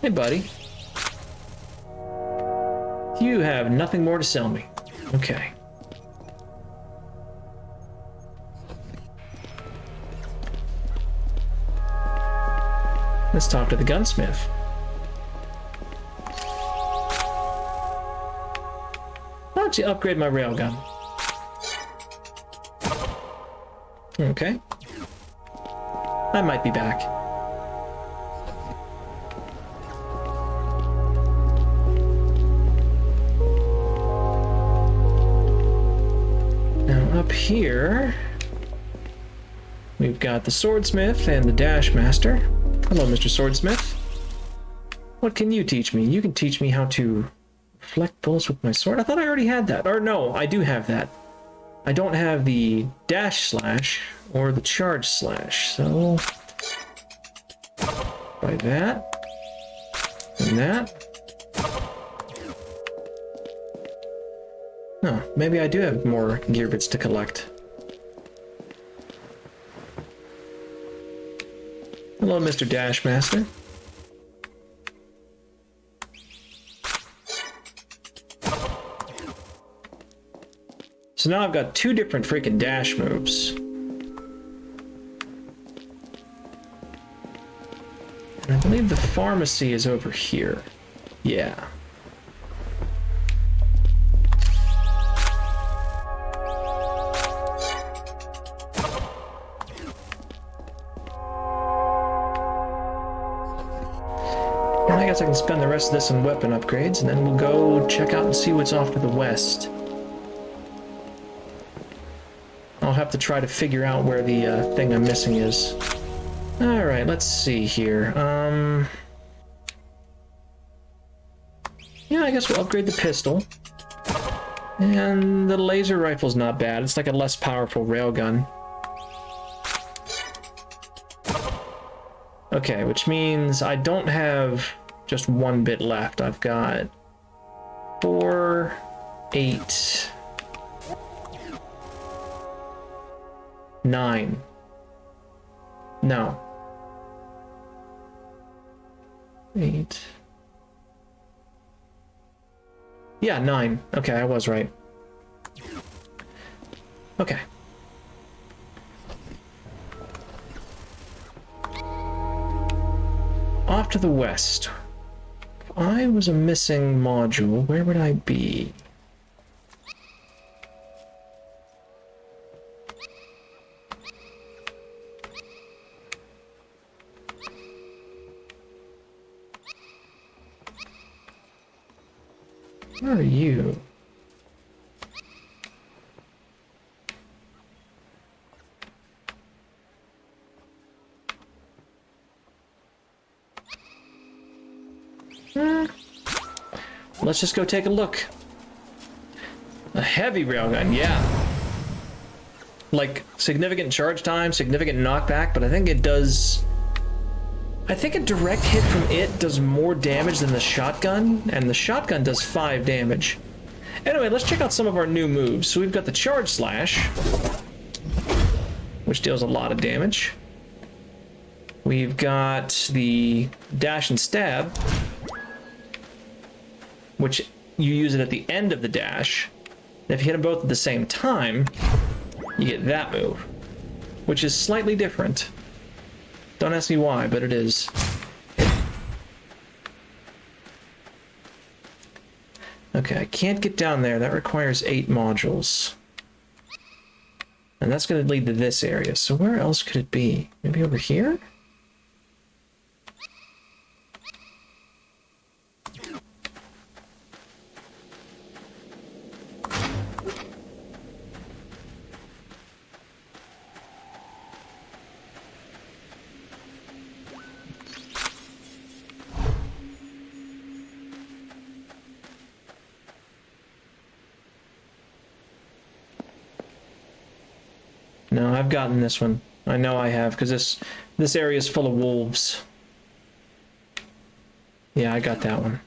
Hey, buddy. You have nothing more to sell me. Okay. Let's talk to the gunsmith. Why don't you upgrade my railgun? Okay. I might be back. Now up here, we've got the swordsmith and the dash master. Hello, Mr. Swordsmith. What can you teach me? You can teach me how to reflect bullets with my sword. I thought I already had that. Or no, I do have that. I don't have the dash slash or the charge slash. So, by that and that. Oh, maybe I do have more gear bits to collect. Hello, Mr. Dashmaster. So now I've got two different freaking dash moves. And I believe the pharmacy is over here. Yeah. I guess I can spend the rest of this on weapon upgrades, and then we'll go check out and see what's off to the west. I'll have to try to figure out where the thing I'm missing is. Alright, let's see here. Yeah, I guess we'll upgrade the pistol. And the laser rifle's not bad. It's like a less powerful railgun. Okay, which means I don't have just one bit left. I've got 4, 8, 9. No. 8. Yeah, 9. Okay, I was right. Okay. Off to the west. If I was a missing module, where would I be? Where are you? Let's just go take a look. A heavy railgun, yeah. Like, significant charge time, significant knockback, but I think it does... I think a direct hit from it does more damage than the shotgun, and the shotgun does 5 damage. Anyway, let's check out some of our new moves. So we've got the Charge Slash, which deals a lot of damage. We've got the Dash and Stab, which you use it at the end of the dash. And if you hit them both at the same time, you get that move, which is slightly different. Don't ask me why, but it is. Okay, I can't get down there. That requires 8 modules. And that's going to lead to this area. So where else could it be? Maybe over here? No, I've gotten this one. I know I have, because this area is full of wolves. Yeah, I got that one.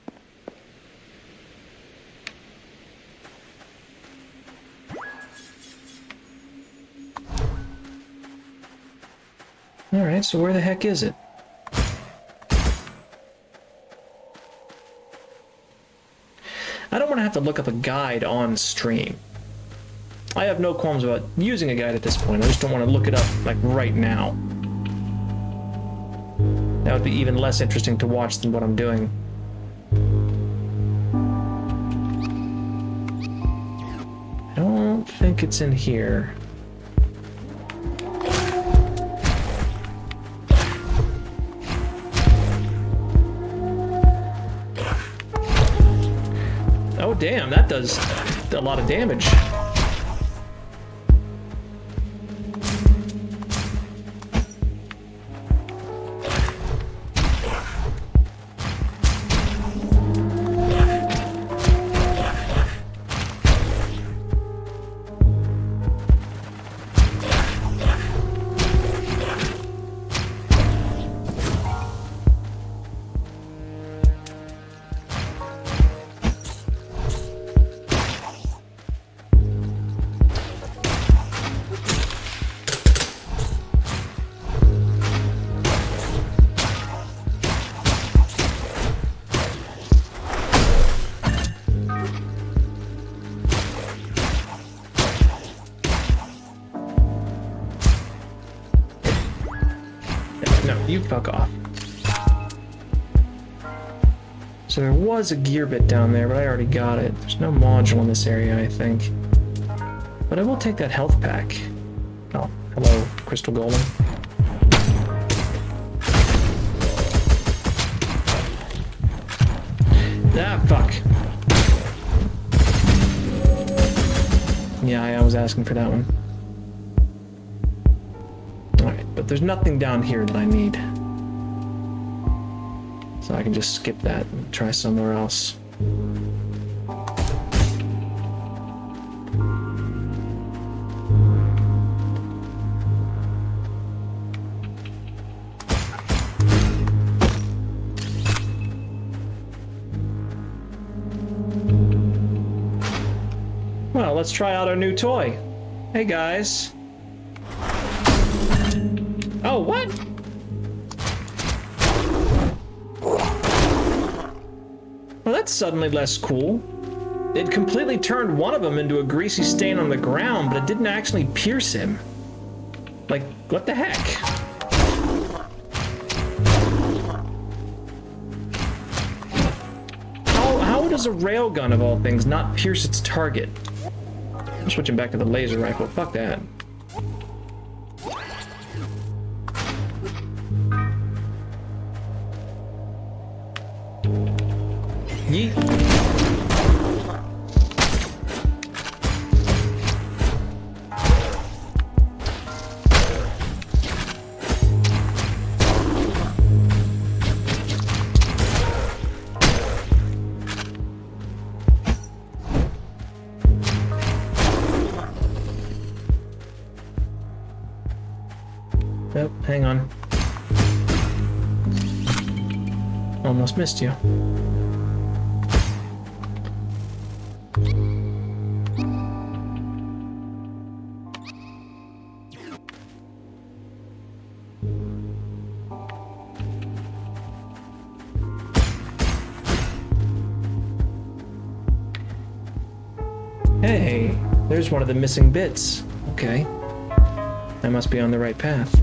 Alright, so where the heck is it? I don't want to have to look up a guide on stream. I have no qualms about using a guide at this point. I just don't want to look it up, like, right now. That would be even less interesting to watch than what I'm doing. I don't think it's in here. Oh, damn, that does a lot of damage. You fuck off. So there was a gear bit down there, but I already got it. There's no module in this area, I think. But I will take that health pack. Oh, hello, Crystal Golem. Ah, fuck. Yeah, I was asking for that one. Alright, but there's nothing down here that I need. So I can just skip that and try somewhere else. Well, let's try out our new toy. Hey guys. Oh, what? Well, that's suddenly less cool. It completely turned one of them into a greasy stain on the ground, but it didn't actually pierce him. Like, what the heck? How does a railgun, of all things, not pierce its target? I'm switching back to the laser rifle. Fuck that. Yeet. Oh, hang on. Almost missed you. Hey, there's one of the missing bits. Okay. I must be on the right path.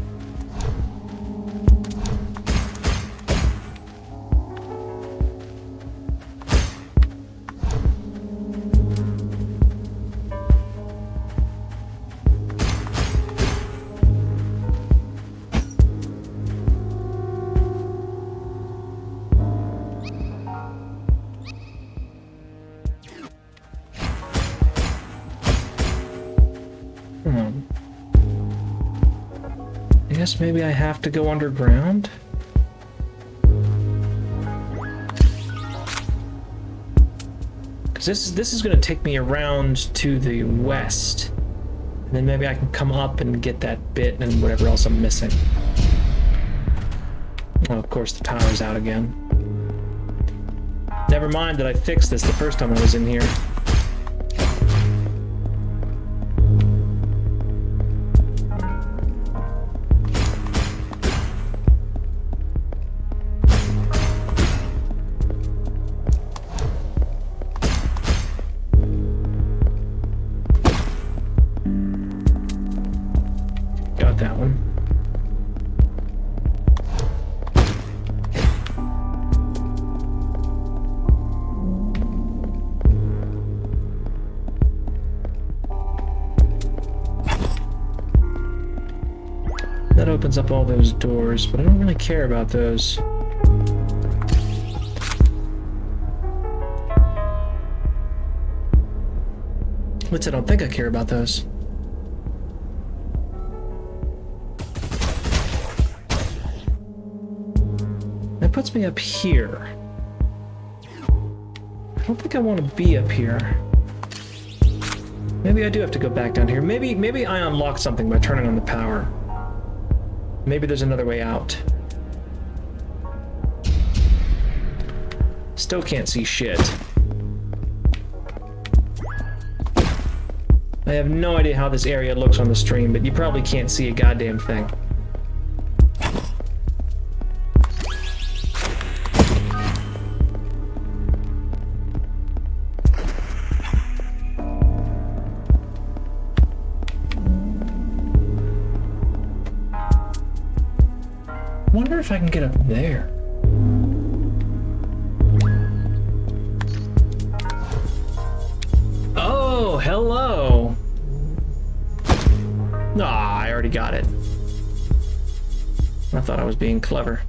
I guess maybe I have to go underground? Because this is going to take me around to the west. And then maybe I can come up and get that bit and whatever else I'm missing. Oh, of course the tower's out again. Never mind that I fixed this the first time I was in here. Got that one. That opens up all those doors, but I don't really care about those. At least I don't think I care about those. That puts me up here. I don't think I want to be up here. Maybe I do have to go back down here. Maybe I unlocked something by turning on the power. Maybe there's another way out. Still can't see shit. I have no idea how this area looks on the stream, but you probably can't see a goddamn thing. I wonder if I can get up there. Oh, hello. Ah, I already got it. I thought I was being clever.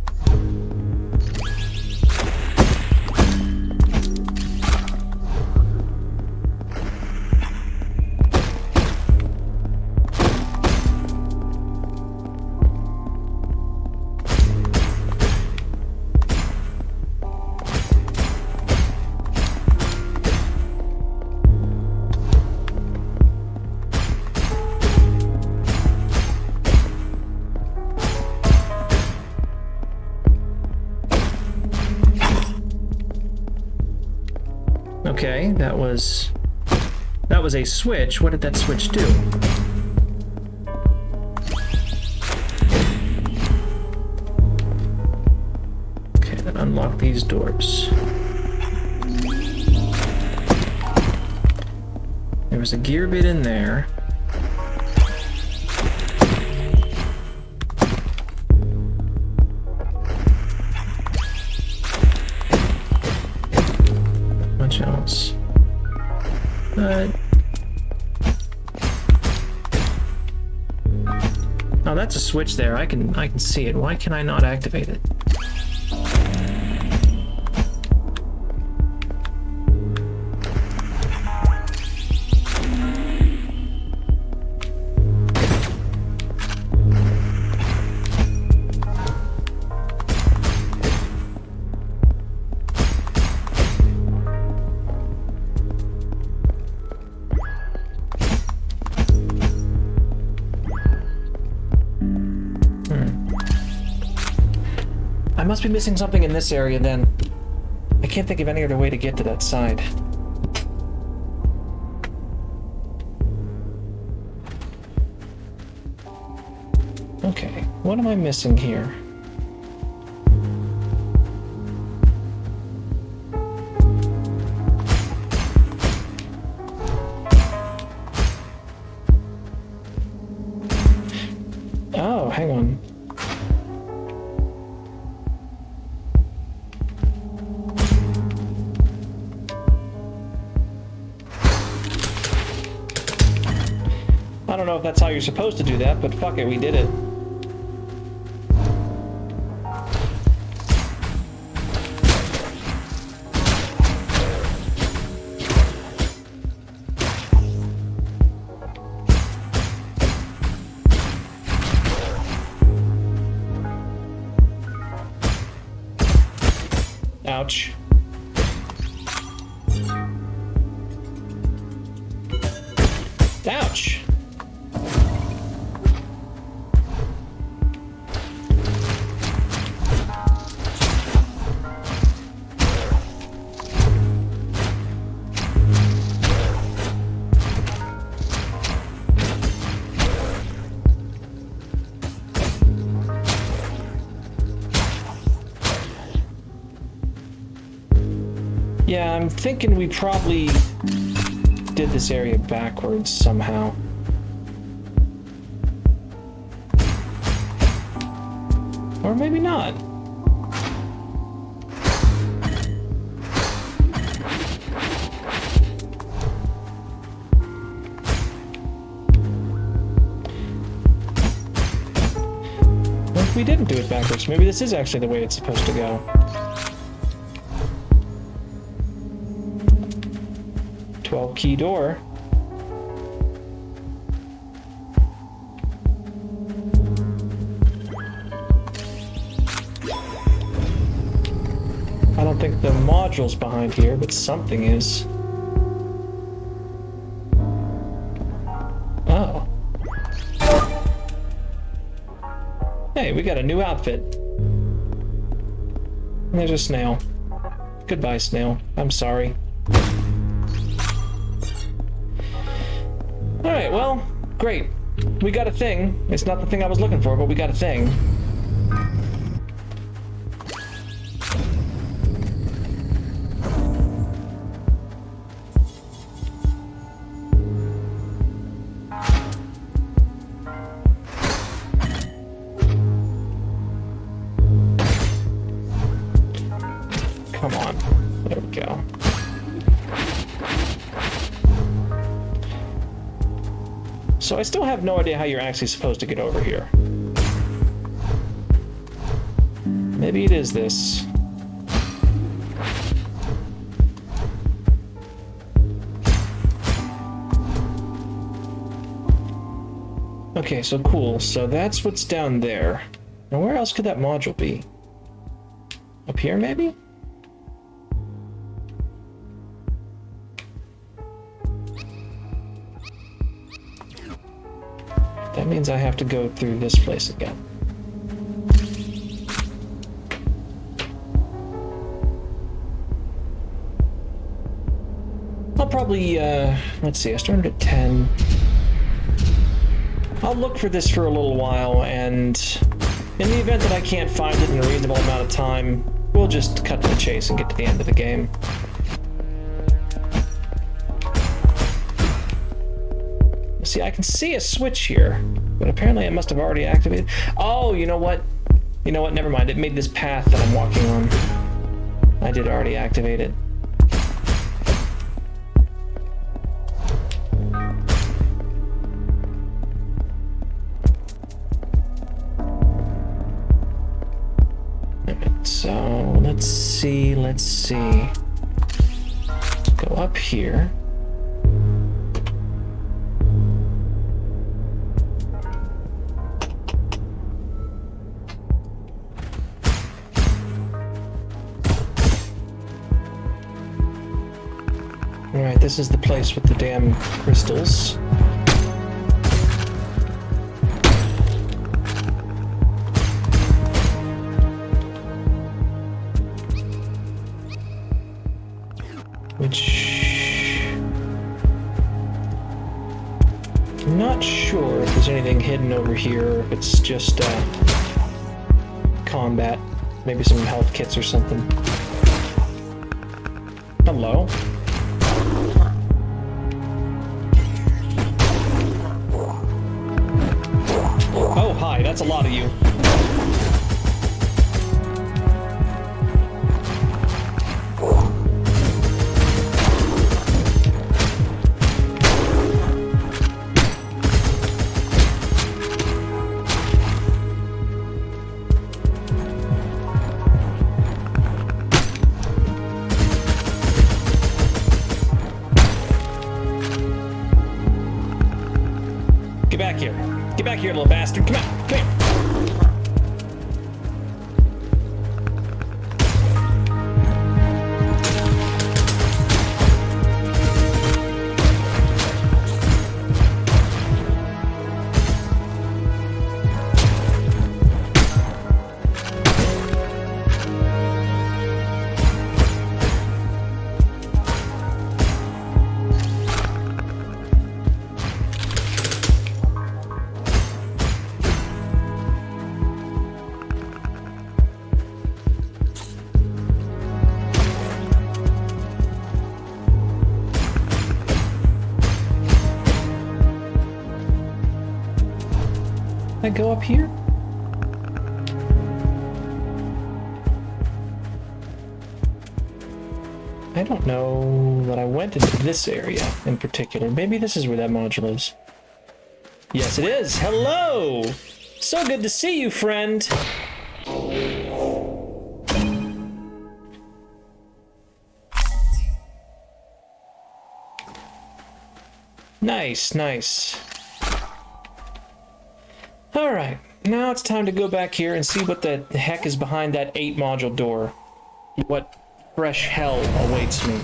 Okay, that was a switch. What did that switch do? Okay, then unlock these doors. There was a gear bit in there. Much else. Oh, that's a switch there. I can see it. Why can I not activate it? I must be missing something in this area then. I can't think of any other way to get to that side. Okay, what am I missing here? Oh, hang on. I don't know if that's how you're supposed to do that, but fuck it, we did it. Ouch. Ouch! Yeah, I'm thinking we probably did this area backwards somehow. Or maybe not. What if we didn't do it backwards? Maybe this is actually the way it's supposed to go. 12 key door. I don't think the module's behind here, but something is. Oh. Hey, we got a new outfit. And there's a snail. Goodbye, snail. I'm sorry. Alright, well, great. We got a thing. It's not the thing I was looking for, but we got a thing. Come on. There we go. So I still have no idea how you're actually supposed to get over here. Maybe it is this. Okay, so cool. So that's what's down there. Now where else could that module be? Up here, maybe? That means I have to go through this place again. I'll probably, let's see, I started at 10. I'll look for this for a little while, and in the event that I can't find it in a reasonable amount of time, we'll just cut to the chase and get to the end of the game. See, I can see a switch here, but apparently I must have already activated. Oh, you know what? You know what? Never mind. It made this path that I'm walking on. I did already activate it. Alright, so let's see. Go up here. Alright, this is the place with the damn crystals. Which... I'm not sure if there's anything hidden over here, or if it's just combat. Maybe some health kits or something. Hello? Oh, hi, that's a lot of you. Get back here. Get back here, little bastard. Come on. Come here. I go up here? I don't know that I went into this area in particular. Maybe this is where that module is. Yes, it is. Hello! So good to see you, friend. Nice, nice. All right, now it's time to go back here and see what the heck is behind that 8 module door. What fresh hell awaits me.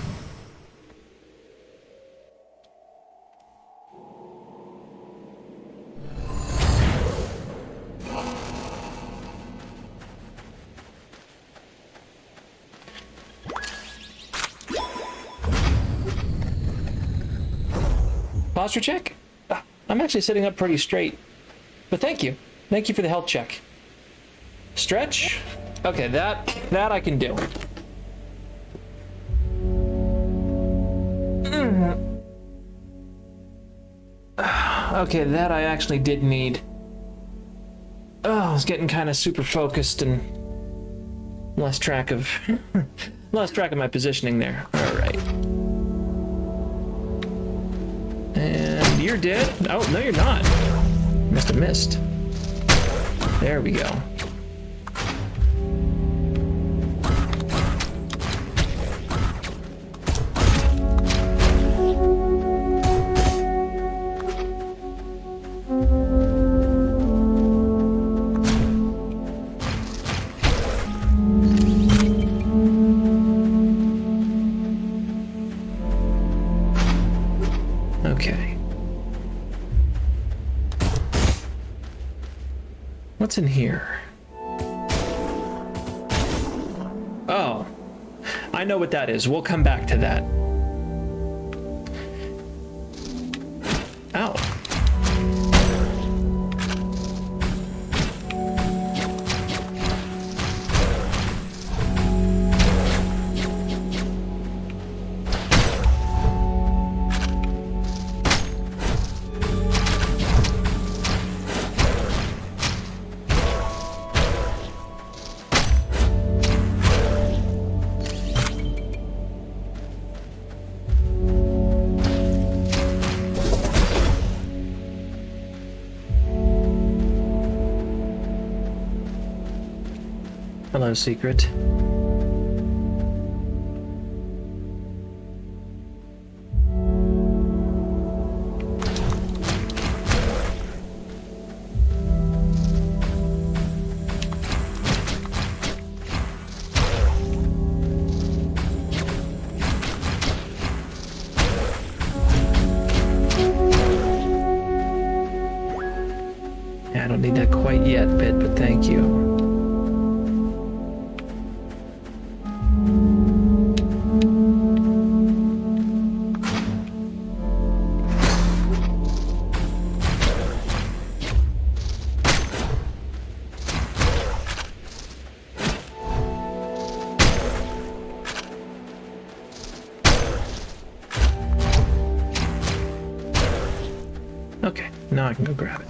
Posture check? I'm actually sitting up pretty straight. But thank you. Thank you for the health check. Stretch? Okay, that I can do. Okay, that I actually did need. Oh, I was getting kind of super focused and lost track of my positioning there. All right. And you're dead? Oh, no, you're not. Must have missed. There we go. Okay. What's in here? Oh, I know what that is. We'll come back to that. Ow. Hello, secret. Yeah, I don't need that quite yet, but thank you. Okay, now I can go grab it.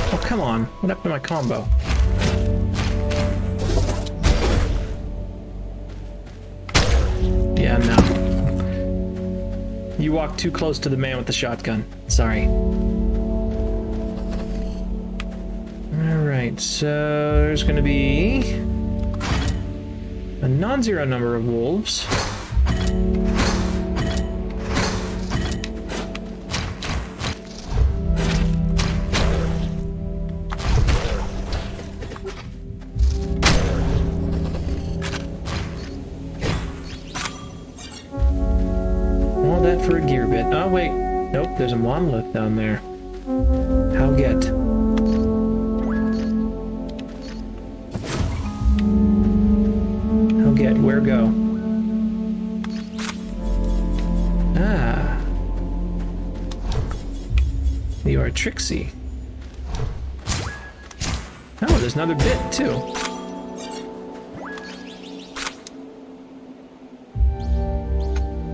Oh, come on. What happened to my combo? Yeah, no. You walked too close to the man with the shotgun. Sorry. Alright, so there's gonna be a non-zero number of wolves. All that for a gear bit. Oh, wait. Nope, there's a monolith down there. How get? How get? Where go? Ah. You are Trixie. Oh, there's another bit, too.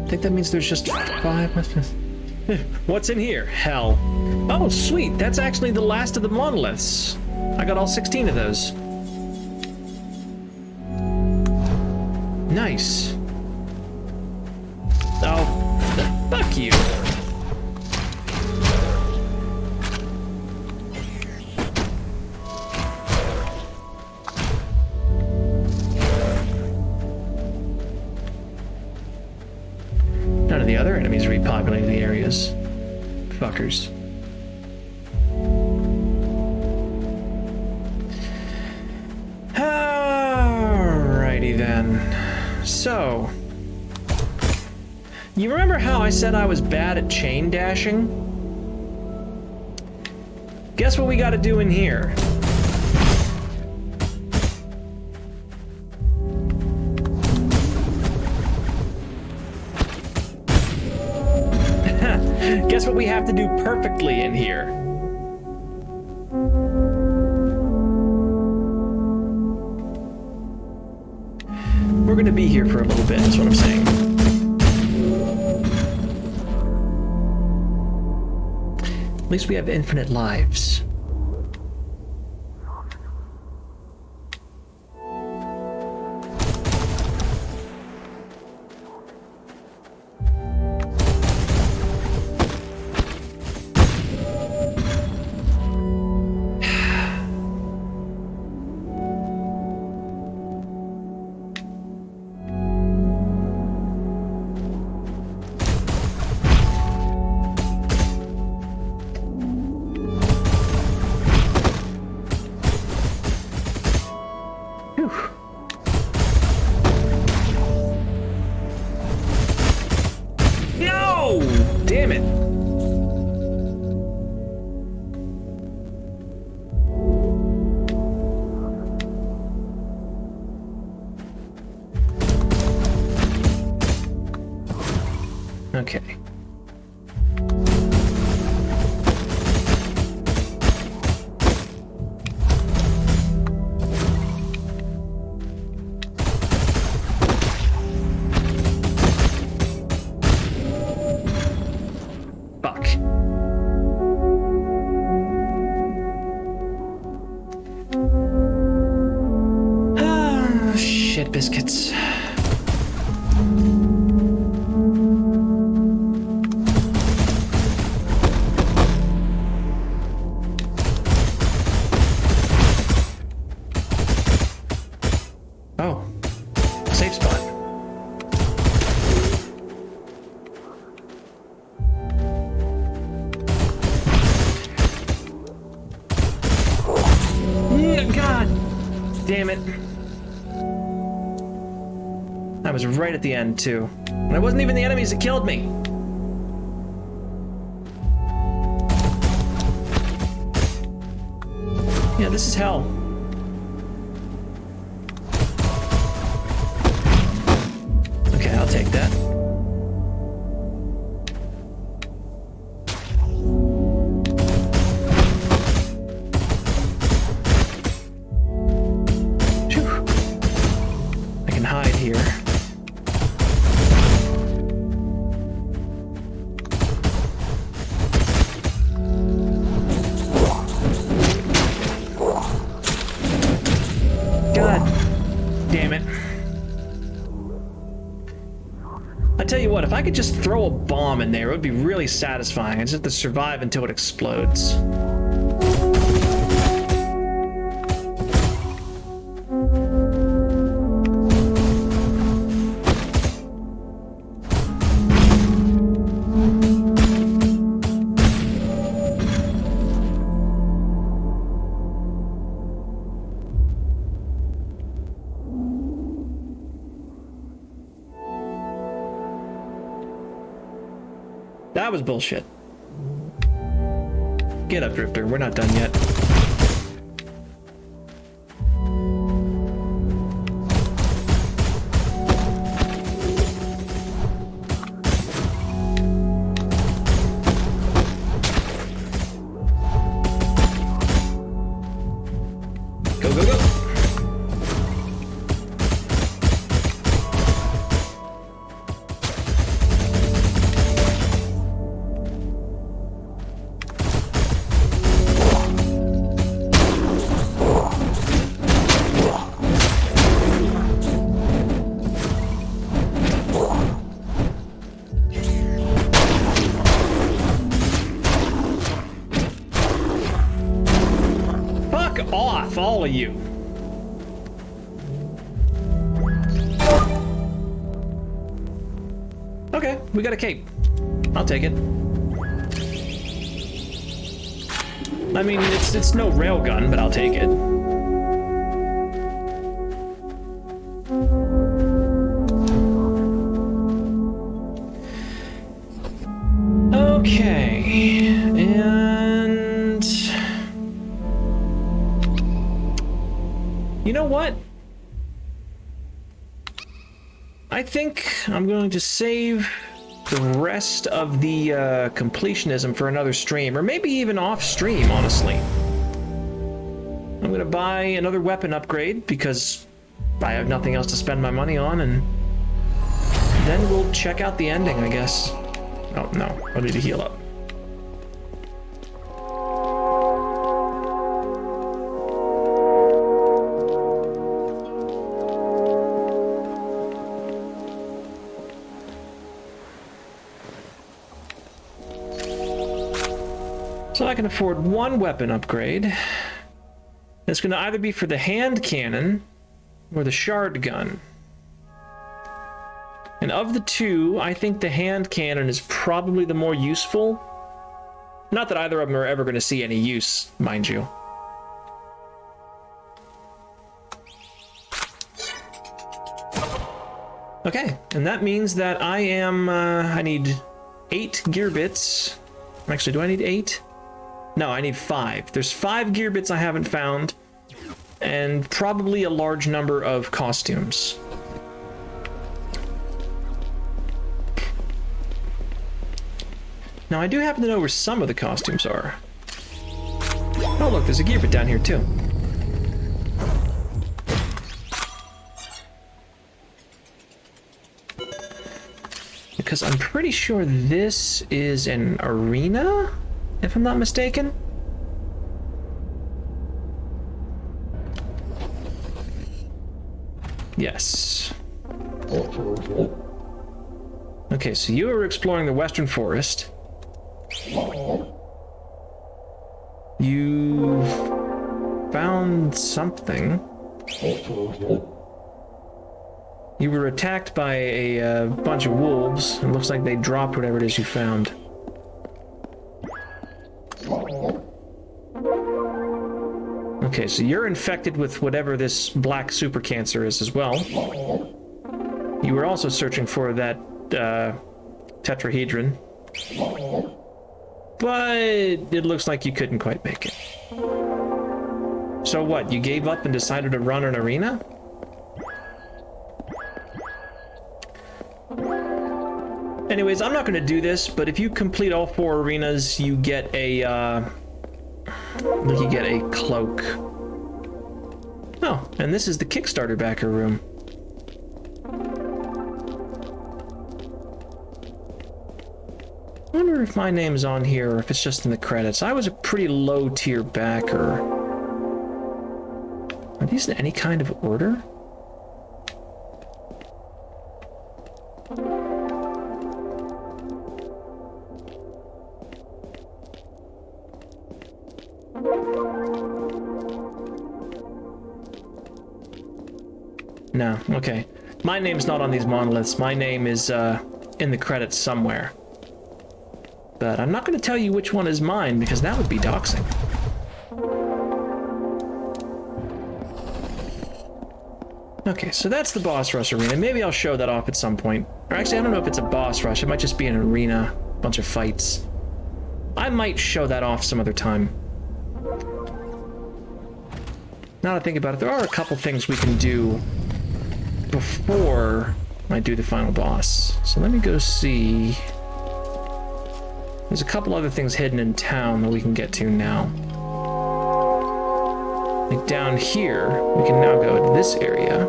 I think that means there's just 5 left. What's in here? Hell. Oh, sweet. That's actually the last of the monoliths. I got all 16 of those. Nice. Oh, fuck you. None of the other enemies repopulated the areas. Fuckers. Alrighty then. So, you remember how I said I was bad at chain dashing? Guess what we gotta do in here? Guess what we have to do perfectly in here? We're gonna be here for a little bit, that's what I'm saying. At least we have infinite lives. No! Damn it. Okay. Fuck. Ah, shit biscuits. Oh, safe spot. God damn it. I was right at the end, too. And it wasn't even the enemies that killed me. Yeah, this is hell. Okay, I'll take that. Hide here. God damn it. I tell you what, if I could just throw a bomb in there, it would be really satisfying. I just have to survive until it explodes. That was bullshit. Get up, Drifter. We're not done yet. off, all of you. Okay, we got a cape. I'll take it. I mean, it's no railgun, but I'll take it. Okay, and you know what? I think I'm going to save the rest of the completionism for another stream, or maybe even off stream, honestly. I'm gonna buy another weapon upgrade because I have nothing else to spend my money on, and then we'll check out the ending, I guess. Oh no, I need to heal up. So I can afford one weapon upgrade. It's going to either be for the hand cannon or the shard gun. And of the two, I think the hand cannon is probably the more useful. Not that either of them are ever going to see any use, mind you. Okay, and that means that I am, I need 8 gear bits. Actually, do I need 8? No, I need 5. There's 5 gear bits I haven't found, and probably a large number of costumes. Now, I do happen to know where some of the costumes are. Oh, look, there's a gear bit down here, too. Because I'm pretty sure this is an arena, if I'm not mistaken. Yes. Okay, so you are exploring the Western Forest. You found something. You were attacked by a bunch of wolves. It looks like they dropped whatever it is you found. Okay, so you're infected with whatever this black super cancer is as well. You were also searching for that tetrahedron. But it looks like you couldn't quite make it. So what, you gave up and decided to run an arena? Anyways, I'm not going to do this, but if you complete all 4 arenas, you get a cloak. Oh, and this is the Kickstarter backer room. I wonder if my name's on here or if it's just in the credits. I was a pretty low tier backer. Are these in any kind of order? No, okay. My name's not on these monoliths. My name is in the credits somewhere. But I'm not going to tell you which one is mine because that would be doxing. Okay, so that's the boss rush arena. Maybe I'll show that off at some point. Or actually, I don't know if it's a boss rush. It might just be an arena, a bunch of fights. I might show that off some other time. Now that I think about it, there are a couple things we can do before I do the final boss. So let me go see. There's a couple other things hidden in town that we can get to now. Like down here, we can now go to this area,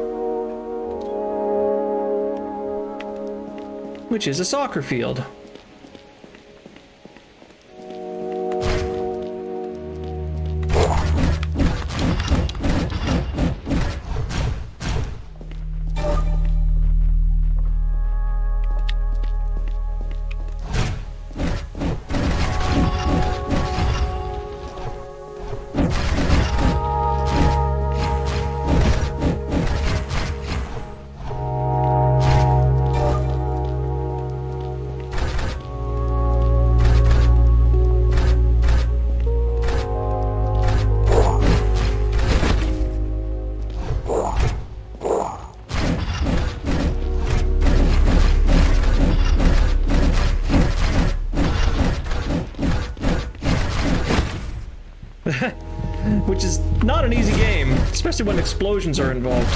which is a soccer field. Which is not an easy game, especially when explosions are involved.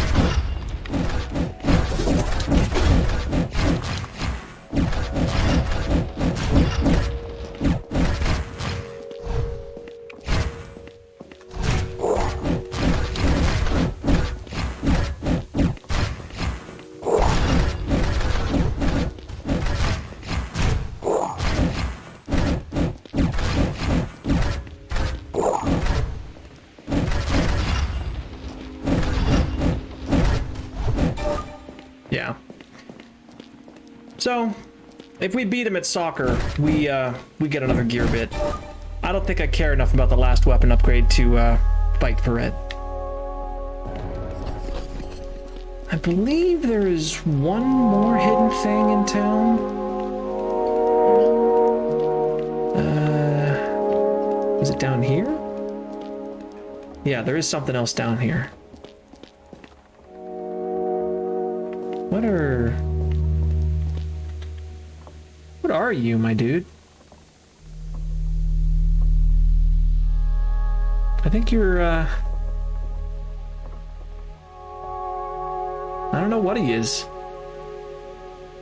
Yeah. So, if we beat him at soccer, we get another gear bit. I don't think I care enough about the last weapon upgrade to fight for it. I believe there is one more hidden thing in town. Is it down here? Yeah, there is something else down here. What are you, my dude? I think you're, I don't know what he is.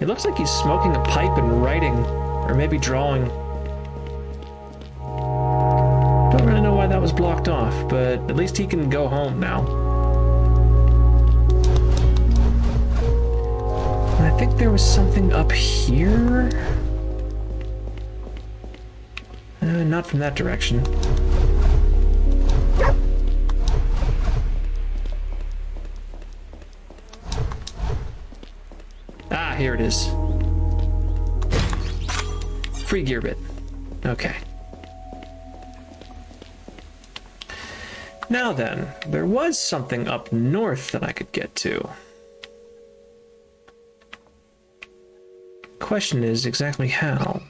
It looks like he's smoking a pipe and writing, or maybe drawing. Don't really know why that was blocked off, but at least he can go home now. And I think there was something up here. Not from that direction. Ah, here it is. Free gear bit. Okay. Now then, there was something up north that I could get to. Question is exactly how.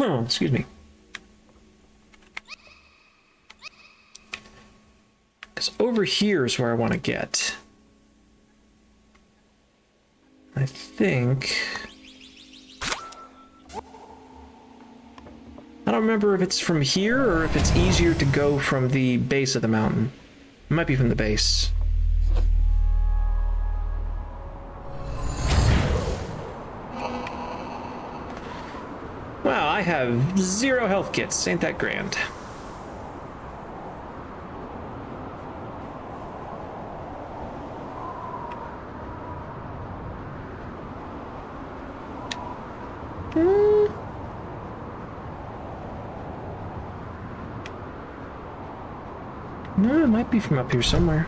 Oh, excuse me. Because over here is where I want to get. I think... I don't remember if it's from here or if it's easier to go from the base of the mountain. It might be from the base. Wow, I have 0 health kits. Ain't that grand? No, it might be from up here somewhere.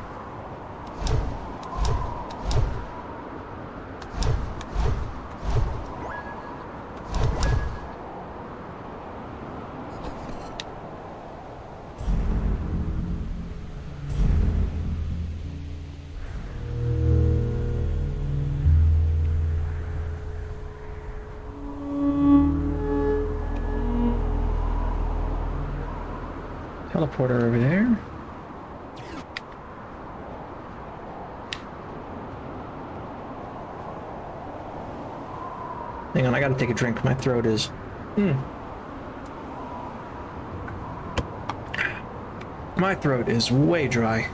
Teleporter over there. Hang on, I gotta take a drink. My throat is... My throat is way dry.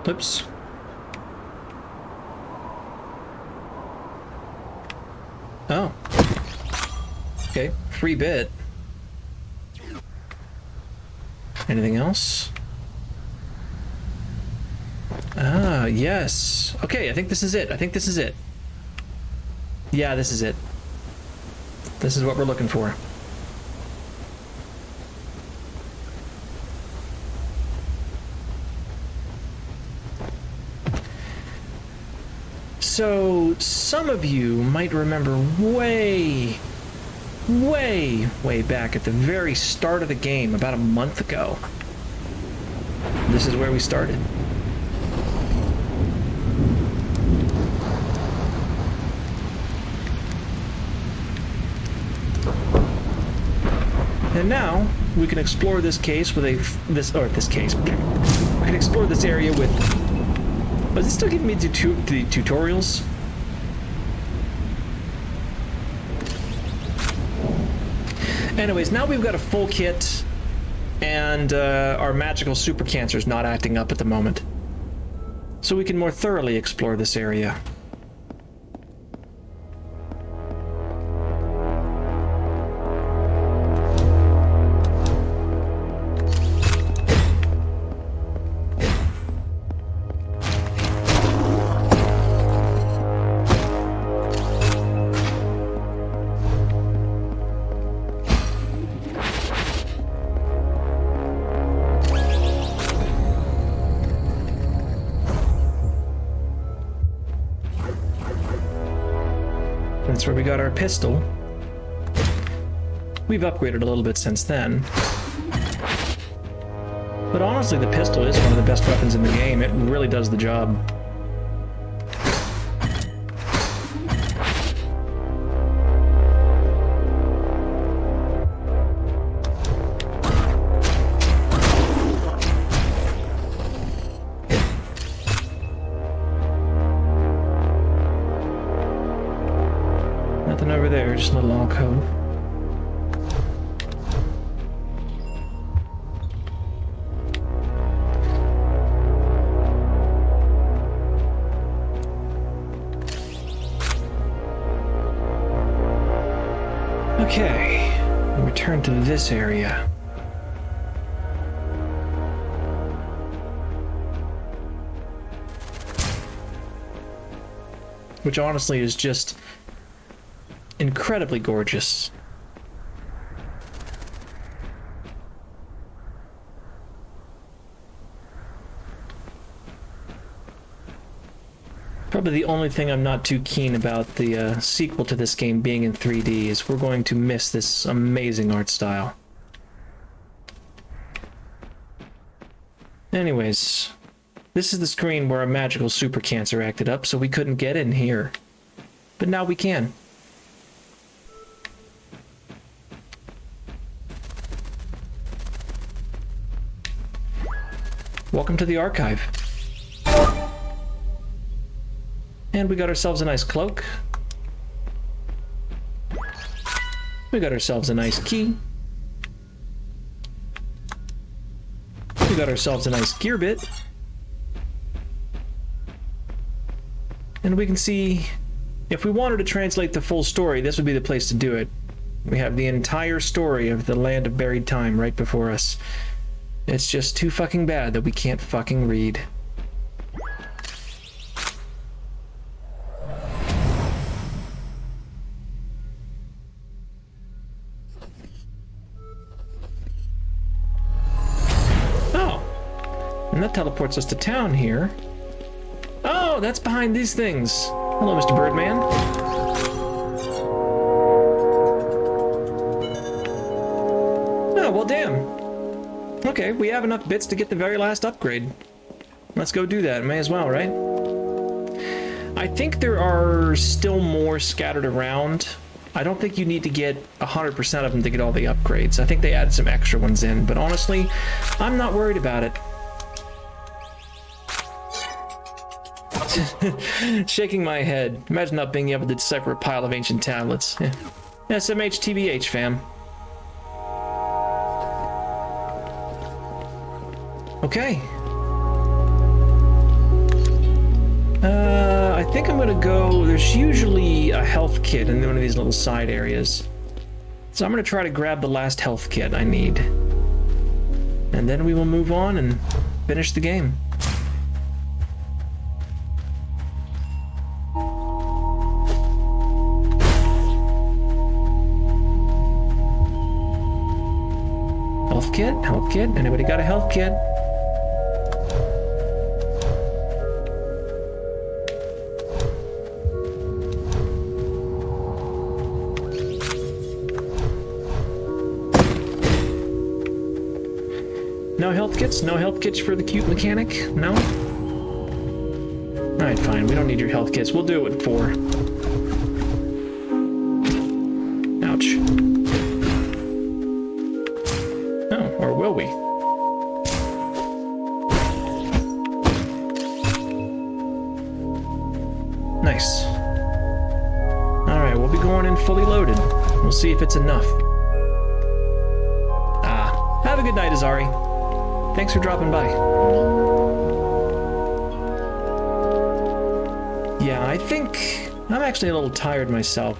Oops. Oh. Okay, free bit. Anything else? Ah, yes. Okay, I think this is it. I think this is it. Yeah, this is it. This is what we're looking for. So, some of you might remember way back at the very start of the game, about a month ago. This is where we started. And now we can explore this case with this case. We can explore this area with But is it still giving me the tutorials? Anyways, now we've got a full kit, and our magical super cancer's not acting up at the moment. So we can more thoroughly explore this area. That's where we got our pistol. We've upgraded a little bit since then. But honestly, the pistol is one of the best weapons in the game. It really does the job. Nothing over there, just a little alcove. Okay, we return to this area. Which honestly is just incredibly gorgeous. Probably the only thing I'm not too keen about the sequel to this game being in 3D is we're going to miss this amazing art style. Anyways, this is the screen where our magical super cancer acted up, so we couldn't get in here. But now we can. Welcome to the archive. And we got ourselves a nice cloak. We got ourselves a nice key. We got ourselves a nice gear bit. And we can see, if we wanted to translate the full story, this would be the place to do it. We have the entire story of the Land of Buried Time right before us. It's just too fucking bad that we can't fucking read. Oh! And that teleports us to town here. Oh, that's behind these things. Hello, Mr. Birdman. Oh, well, damn. Okay, we have enough bits to get the very last upgrade. Let's go do that. May as well, right? I think there are still more scattered around. I don't think you need to get 100% of them to get all the upgrades. I think they added some extra ones in, but honestly, I'm not worried about it. Shaking my head. Imagine not being able to decipher a pile of ancient tablets. Yeah. SMH TBH, fam. Okay. I think I'm gonna go... There's usually a health kit in one of these little side areas. So I'm gonna try to grab the last health kit I need. And then we will move on and finish the game. Health kit? Health kit? Anybody got a health kit? No health kits? No health kits for the cute mechanic? No? Alright, fine. We don't need your health kits. We'll do it with 4. Ouch. Oh, or will we? Nice. Alright, we'll be going in fully loaded. We'll see if it's enough. Have a good night, Azari. Thanks for dropping by. Yeah, I think I'm actually a little tired myself.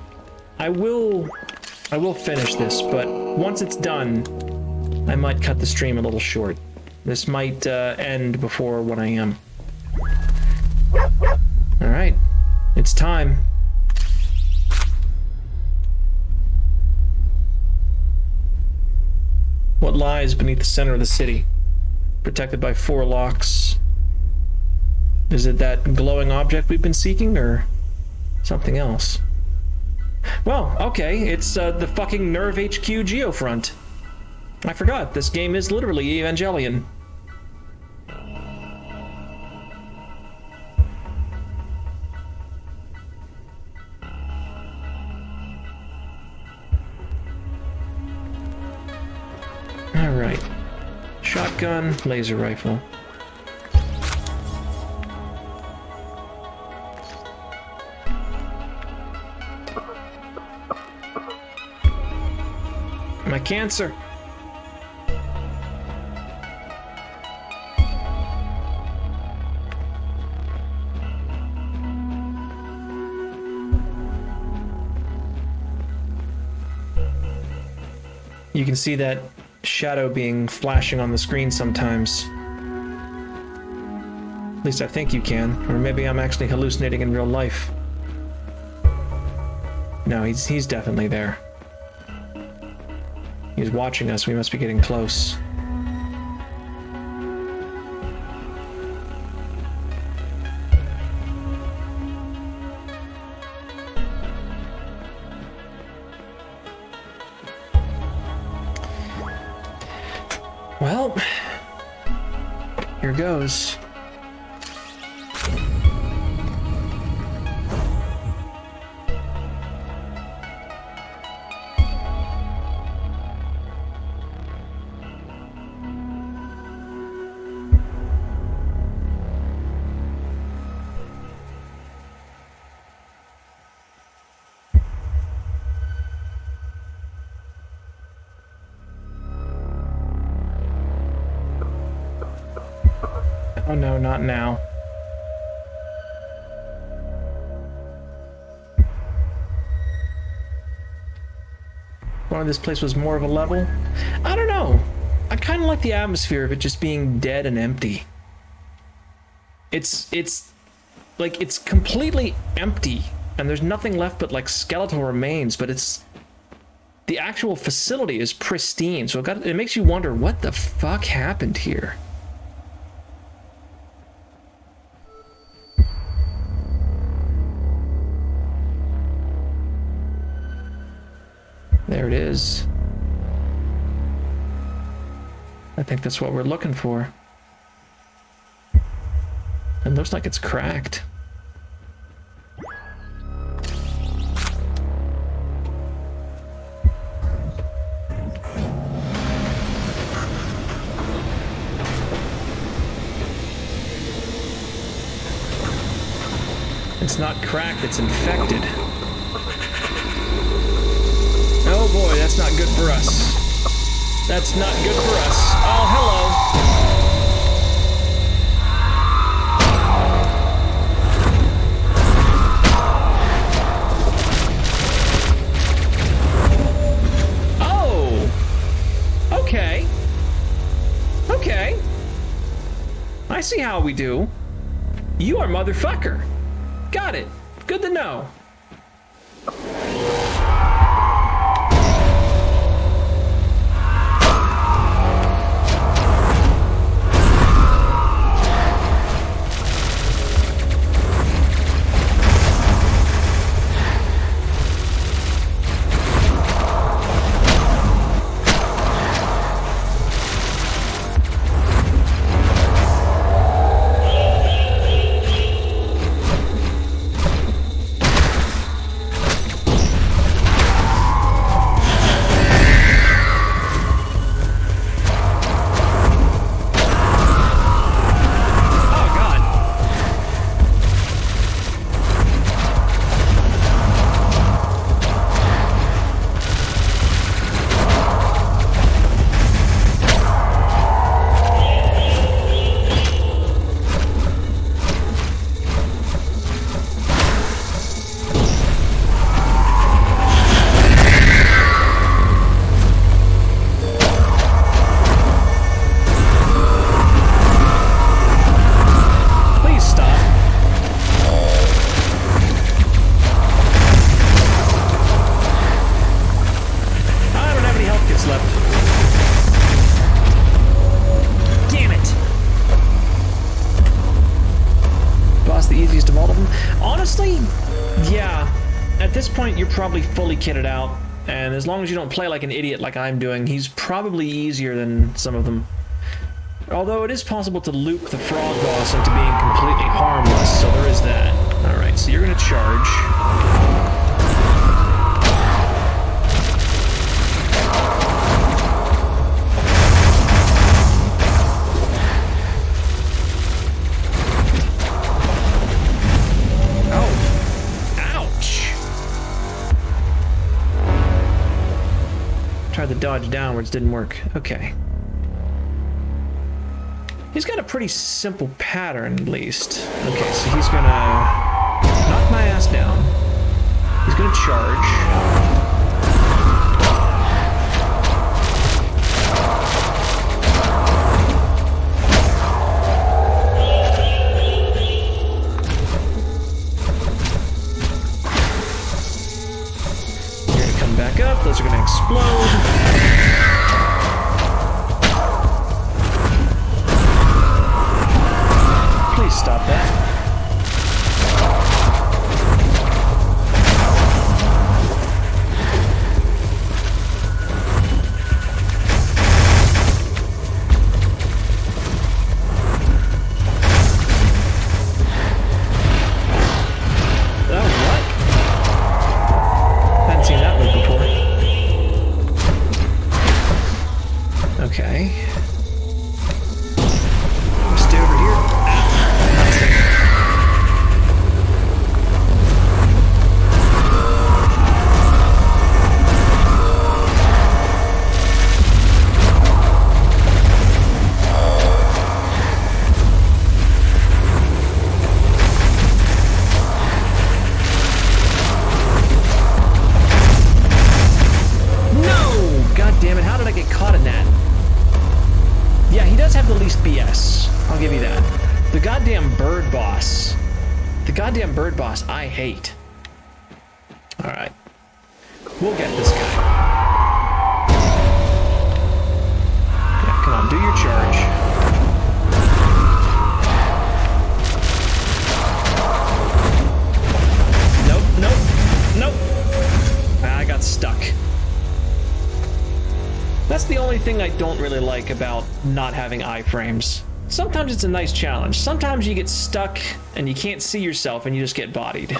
I will finish this, but once it's done, I might cut the stream a little short. This might end before 1 a.m. Alright, it's time. What lies beneath the center of the city? Protected by 4 locks. Is it that glowing object we've been seeking, or something else? Well, okay, it's the fucking Nerve HQ Geofront. I forgot, this game is literally Evangelion. Alright. Shotgun, laser rifle. My cancer. You can see that shadow being flashing on the screen sometimes. At least I think you can, or maybe I'm actually hallucinating in real life. No, he's definitely there. He's watching us. We must be getting close. Well, here goes. Oh no, not now. One of this place was more of a level. I don't know. I kind of like the atmosphere of it just being dead and empty. It's like it's completely empty and there's nothing left but like skeletal remains, but the actual facility is pristine. So it makes you wonder what the fuck happened here. There it is. I think that's what we're looking for. It looks like it's cracked. It's not cracked, it's infected. Oh boy, that's not good for us. That's not good for us. Oh, hello. Oh! Okay. Okay. I see how we do. You are motherfucker. Got it. Good to know. the easiest of all of them. Honestly, yeah. At this point, you're probably fully kitted out. And as long as you don't play like an idiot like I'm doing, he's probably easier than some of them. Although it is possible to loop the frog boss into being completely harmless, so there is that. Alright, so you're gonna charge. Tried to dodge downwards, didn't work. Okay. He's got a pretty simple pattern, at least. Okay, so he's gonna knock my ass down. He's gonna charge. You're gonna come back up. Those are gonna explode. Stop that. Oh, what? Hadn't seen that move before. Okay. Stay over here. Goddamn bird boss, I hate. Alright. We'll get this guy. Yeah, come on, do your charge. Nope, nope, nope. I got stuck. That's the only thing I don't really like about not having iframes. Sometimes it's a nice challenge. Sometimes you get stuck and you can't see yourself and you just get bodied.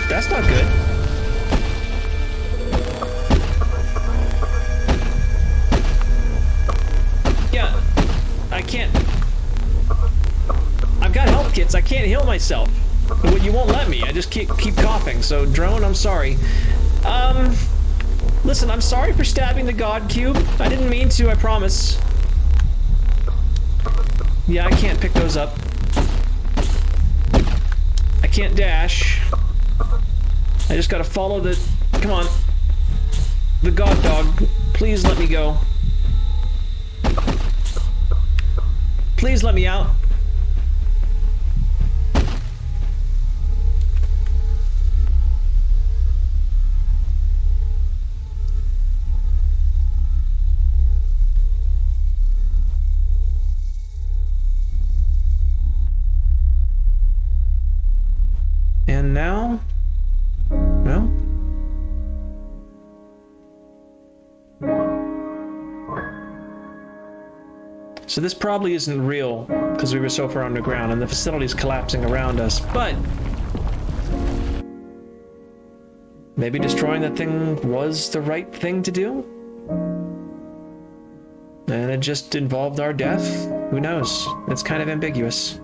That's not good. Yeah, I can't. I've got health kits. I can't heal myself. But you won't let me. I just keep coughing. So, drone, I'm sorry. Listen, I'm sorry for stabbing the God Cube. I didn't mean to, I promise. Yeah, I can't pick those up. I can't dash. I just gotta follow the... Come on. The God Dog. Please let me go. Please let me out. So this probably isn't real because we were so far underground and the facility's collapsing around us, but maybe destroying that thing was the right thing to do? And it just involved our death? Who knows? It's kind of ambiguous.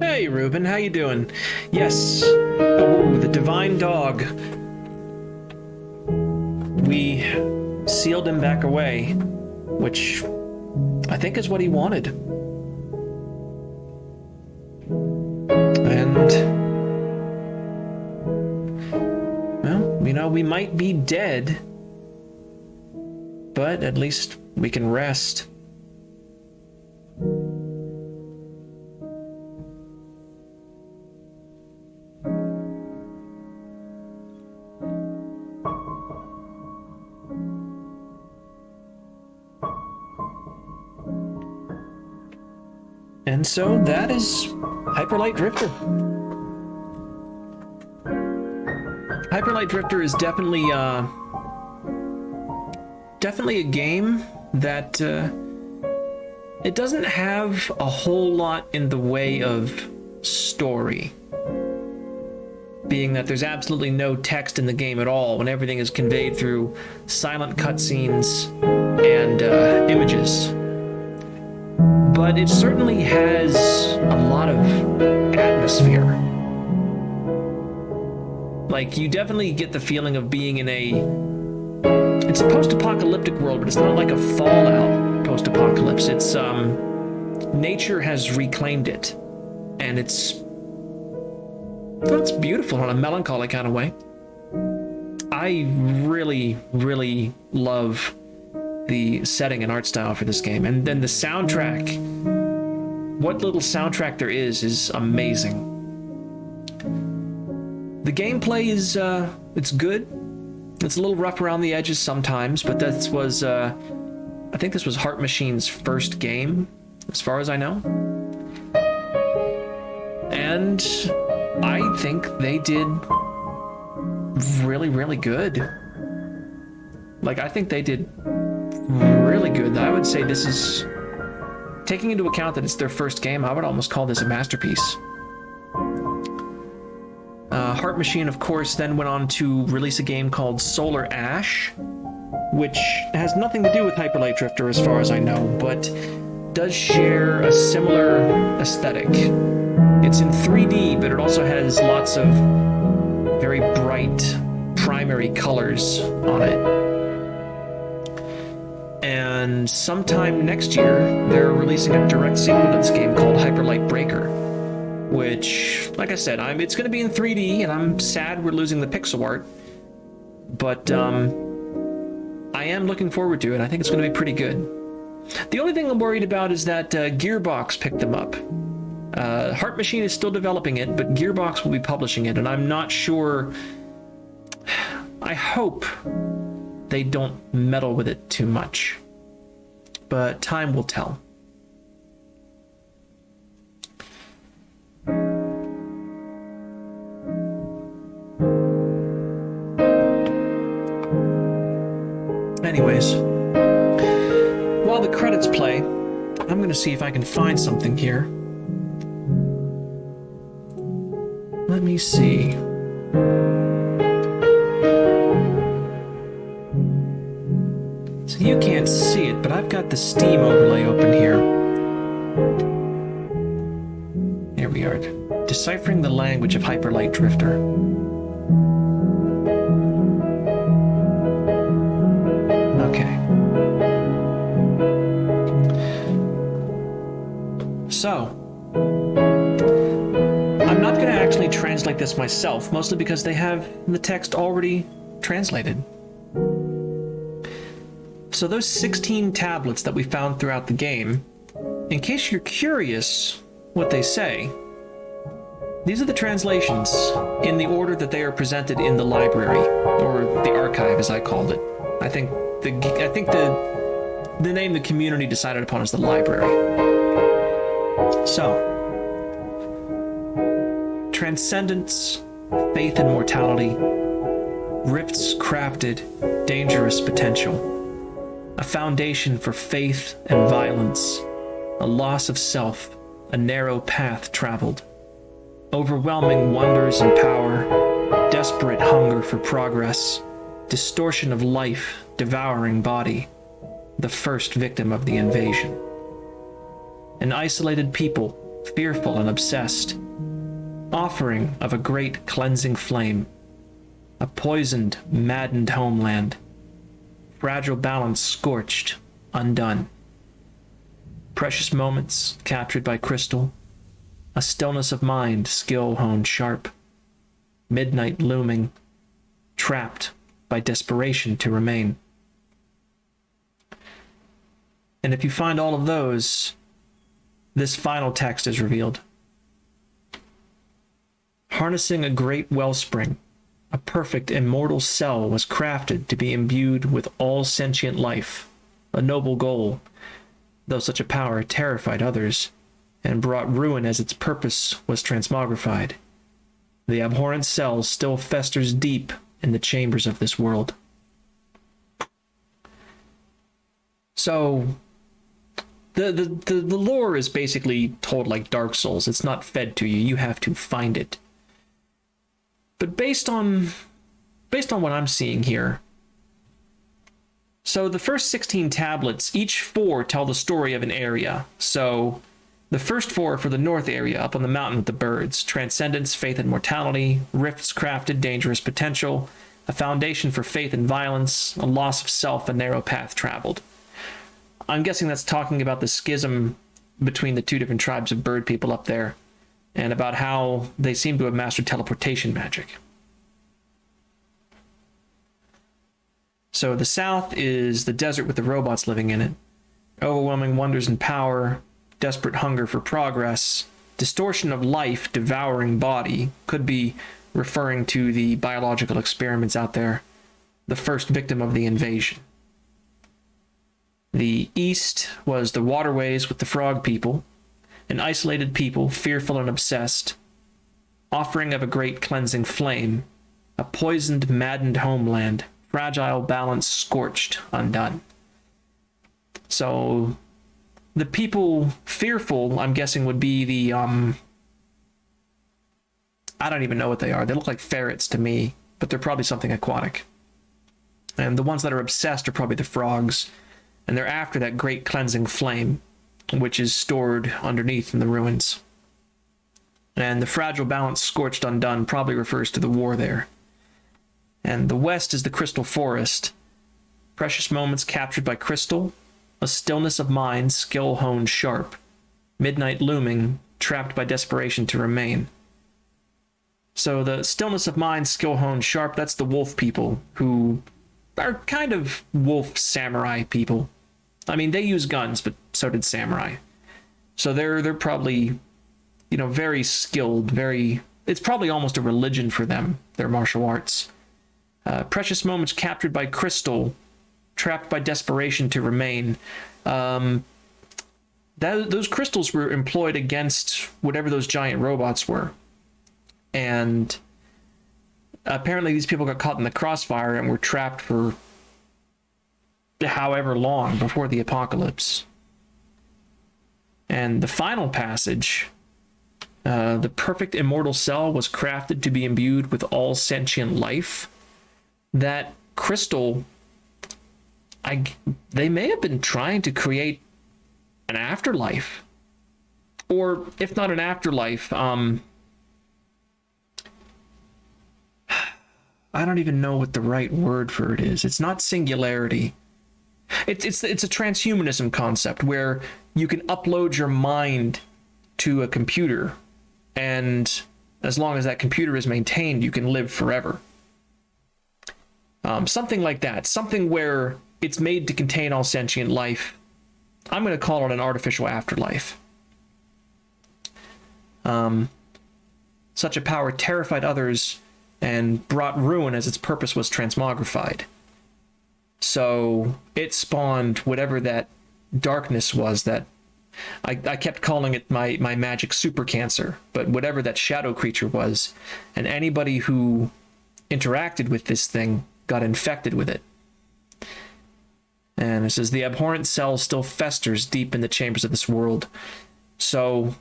Hey, Ruben, how you doing? Yes. Oh, the divine dog. We sealed him back away, which I think is what he wanted. And, well, you know, we might be dead, but at least we can rest. And so that is Hyperlight Drifter. Hyperlight Drifter is definitely a game that it doesn't have a whole lot in the way of story, being that there's absolutely no text in the game at all when everything is conveyed through silent cutscenes and images. But it certainly has a lot of atmosphere. Like, you definitely get the feeling of being in it's a post-apocalyptic world, but it's not like a Fallout post-apocalypse. It's, nature has reclaimed it. And it's beautiful in a melancholy kind of way. I really, really love the setting and art style for this game, and then the soundtrack. What little soundtrack there is amazing. The gameplay is it's good. It's a little rough around the edges sometimes, but that was I think this was Heart Machine's first game, as far as I know. And I think they did really, really good. Like, I think they did really good. I would say this is, taking into account that it's their first game, I would almost call this a masterpiece. Heart Machine, of course, then went on to release a game called Solar Ash, which has nothing to do with Hyperlight Drifter as far as I know, but does share a similar aesthetic. It's in 3D, but it also has lots of very bright primary colors on it. And sometime next year, they're releasing a direct sequel to this game called Hyperlight Breaker, which, like I said, it's going to be in 3D, and I'm sad we're losing the pixel art, but I am looking forward to it. I think it's going to be pretty good. The only thing I'm worried about is that Gearbox picked them up. Heart Machine is still developing it, but Gearbox will be publishing it, and I'm not sure. I hope they don't meddle with it too much, but time will tell. Anyways, while the credits play, I'm going to see if I can find something here. Let me see. So you can't see it, but I've got the Steam overlay open here. Here we are. Deciphering the language of Hyperlight Drifter. Okay. So, I'm not going to actually translate this myself, mostly because they have the text already translated. So those 16 tablets that we found throughout the game, in case you're curious what they say, these are the translations in the order that they are presented in the library, or the archive as I called it. I think the the name the community decided upon is the library. So, transcendence, faith in mortality, rifts crafted, dangerous potential, a foundation for faith and violence, a loss of self, a narrow path traveled, overwhelming wonders and power, desperate hunger for progress, distortion of life, devouring body, the first victim of the invasion. An isolated people, fearful and obsessed, offering of a great cleansing flame, a poisoned, maddened homeland, fragile balance scorched, undone. Precious moments captured by crystal, a stillness of mind, skill honed sharp, midnight looming, trapped by desperation to remain. And if you find all of those, this final text is revealed. Harnessing a great wellspring, a perfect immortal cell was crafted to be imbued with all sentient life, a noble goal, though such a power terrified others, and brought ruin as its purpose was transmogrified. The abhorrent cell still festers deep in the chambers of this world. So, the lore is basically told like Dark Souls. It's not fed to you. You have to find it. But based on what I'm seeing here, so the first 16 tablets, each 4 tell the story of an area. So the first 4 are for the north area, up on the mountain with the birds. Transcendence, faith and mortality, rifts crafted, dangerous potential, a foundation for faith and violence, a loss of self, a narrow path traveled. I'm guessing that's talking about the schism between the 2 different tribes of bird people up there, and about how they seem to have mastered teleportation magic. So the south is the desert with the robots living in it. Overwhelming wonders and power, desperate hunger for progress, distortion of life, devouring body, could be referring to the biological experiments out there, the first victim of the invasion. The east was the waterways with the frog people, an isolated people, fearful and obsessed, offering of a great cleansing flame, a poisoned, maddened homeland, fragile balance scorched, undone. So the people fearful, I'm guessing, would be the, I don't even know what they are. They look like ferrets to me, but they're probably something aquatic. And the ones that are obsessed are probably the frogs, and they're after that great cleansing flame, which is stored underneath in the ruins. And the fragile balance scorched undone probably refers to the war there. And the west is the crystal forest. Precious moments captured by crystal, a stillness of mind, skill honed sharp, midnight looming, trapped by desperation to remain. So the stillness of mind, skill honed sharp, that's the wolf people, who are kind of wolf samurai people. I mean, they use guns, but so did samurai. So they're probably, very skilled, it's probably almost a religion for them, their martial arts. Precious moments captured by crystal, trapped by desperation to remain. Those crystals were employed against whatever those giant robots were. And apparently these people got caught in the crossfire and were trapped for however long before the apocalypse. And the final passage, the perfect immortal cell was crafted to be imbued with all sentient life. That crystal, they may have been trying to create an afterlife. Or if not an afterlife, I don't even know what the right word for it is. It's not singularity. It's a transhumanism concept where you can upload your mind to a computer, and as long as that computer is maintained, you can live forever. Something like that. Something where it's made to contain all sentient life. I'm going to call it an artificial afterlife. Such a power terrified others and brought ruin as its purpose was transmogrified. So it spawned whatever that darkness was that I kept calling it my magic super cancer, but whatever that shadow creature was, and anybody who interacted with this thing got infected with it. And it says the abhorrent cell still festers deep in the chambers of this world. So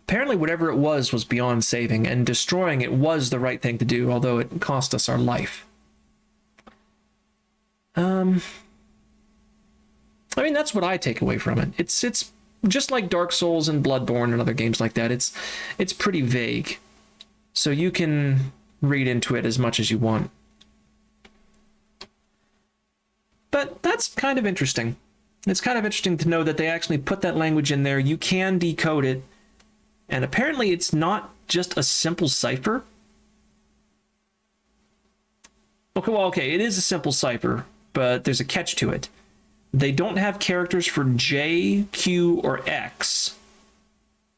apparently whatever it was beyond saving, and destroying it was the right thing to do, although it cost us our life. I mean, that's what I take away from it. It's just like Dark Souls and Bloodborne and other games like that. It's pretty vague. So you can read into it as much as you want. But that's kind of interesting. It's kind of interesting to know that they actually put that language in there. You can decode it. And apparently it's not just a simple cipher. Okay, well, okay, it is a simple cipher, but there's a catch to it. They don't have characters for J, Q, or X.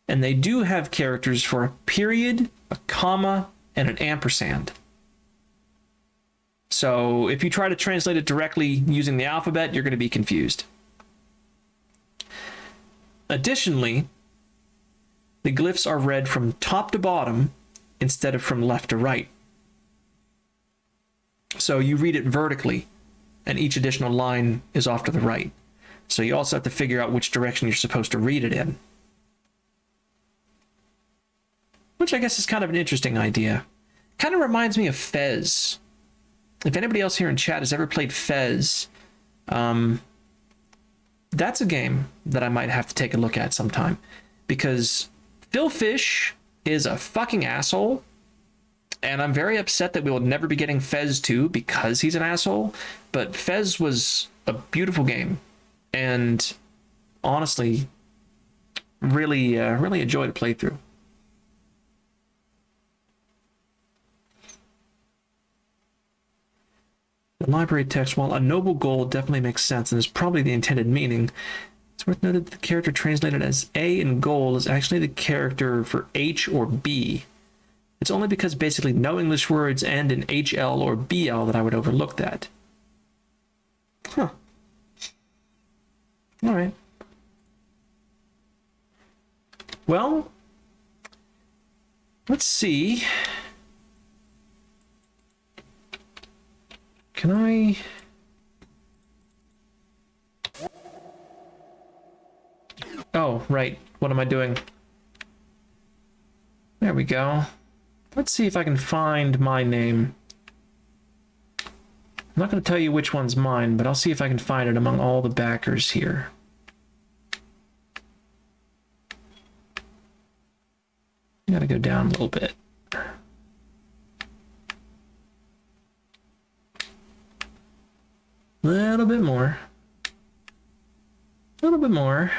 And they do have characters for a period, a comma, and an ampersand. So if you try to translate it directly using the alphabet, you're going to be confused. Additionally, the glyphs are read from top to bottom instead of from left to right. So you read it vertically, and each additional line is off to the right. So you also have to figure out which direction you're supposed to read it in. Which I guess is kind of an interesting idea. Kind of reminds me of Fez. If anybody else here in chat has ever played Fez, that's a game that I might have to take a look at sometime. Because Phil Fish is a fucking asshole. And I'm very upset that we will never be getting Fez 2 because he's an asshole. But Fez was a beautiful game. And honestly, really enjoyed a playthrough. The library text, while a noble goal, definitely makes sense and is probably the intended meaning. It's worth noting that the character translated as A in goal is actually the character for H or B. It's only because basically no English words end in HL or BL that I would overlook that. Huh. All right. Well, let's see. Can I... Oh, right. What am I doing? There we go. Let's see if I can find my name. I'm not going to tell you which one's mine, but I'll see if I can find it among all the backers here. Gotta go down a little bit. Little bit more. A little bit more.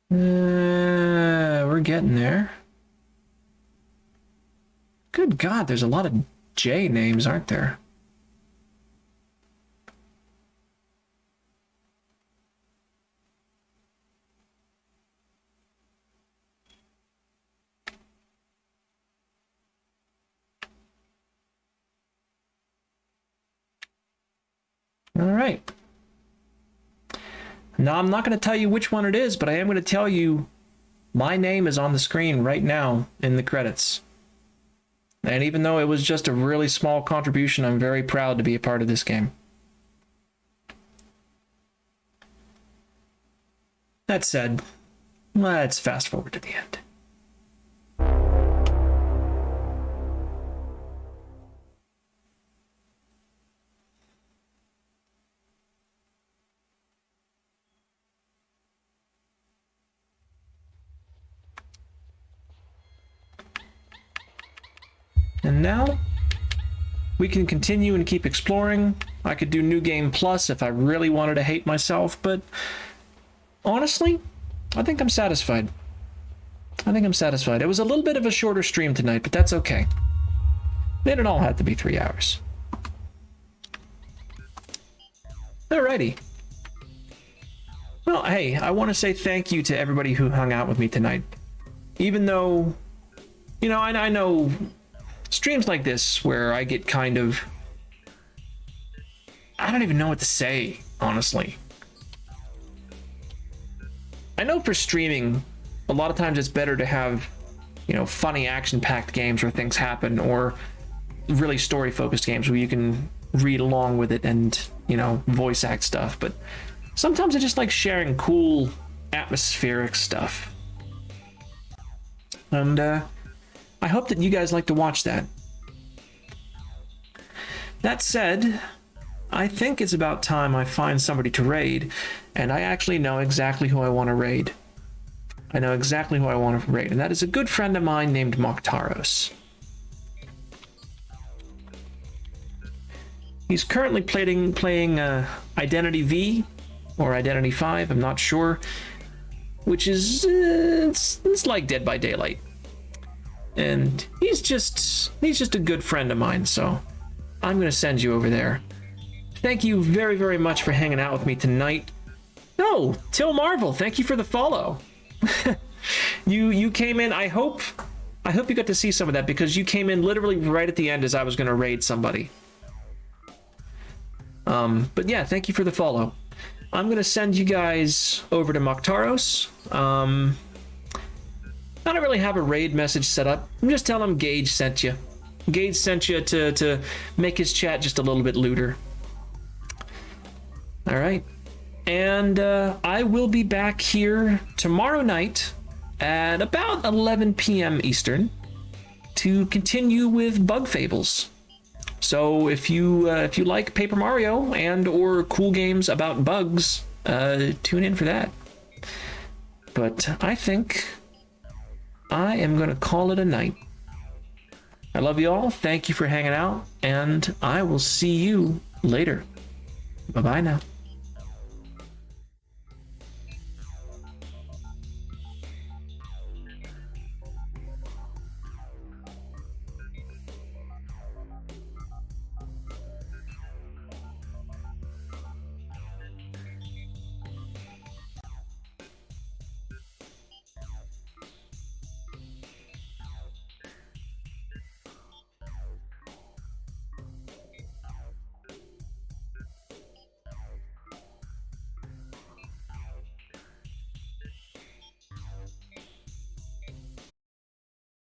We're getting there. Good God, there's a lot of J names, aren't there? All right. Now, I'm not going to tell you which one it is, but I am going to tell you my name is on the screen right now in the credits. And even though it was just a really small contribution, I'm very proud to be a part of this game. That said, let's fast forward to the end. And now we can continue and keep exploring. I could do New Game Plus if I really wanted to hate myself, but honestly, I think I'm satisfied. It was a little bit of a shorter stream tonight, but that's okay. They didn't all have to be 3 hours. Alrighty. Well, hey, I want to say thank you to everybody who hung out with me tonight. Even though, you know, I know streams like this where I get kind of, I don't even know what to say, honestly. I know for streaming, a lot of times it's better to have, you know, funny action-packed games where things happen, or really story-focused games where you can read along with it and, you know, voice act stuff. But sometimes I just like sharing cool atmospheric stuff. And I hope that you guys like to watch that. That said, I think it's about time I find somebody to raid, and I actually know exactly who I want to raid. I know exactly who I want to raid, and that is a good friend of mine named Moktaros. He's currently playing Identity V, or Identity 5, I'm not sure, which is, it's like Dead by Daylight. And he's just a good friend of mine, so I'm going to send you over there. Thank you very, very much for hanging out with me tonight. No, Till Marvel, thank you for the follow. You came in, I hope you got to see some of that, because you came in literally right at the end as I was going to raid somebody. But yeah, thank you for the follow. I'm going to send you guys over to Moktaros. I don't really have a raid message set up. I'm just telling him Gage sent you. Gage sent you to make his chat just a little bit looter. All right. And I will be back here tomorrow night at about 11 p.m. Eastern to continue with Bug Fables. So if you like Paper Mario and or cool games about bugs, tune in for that. But I think I am going to call it a night. I love you all. Thank you for hanging out, and I will see you later. Bye-bye now.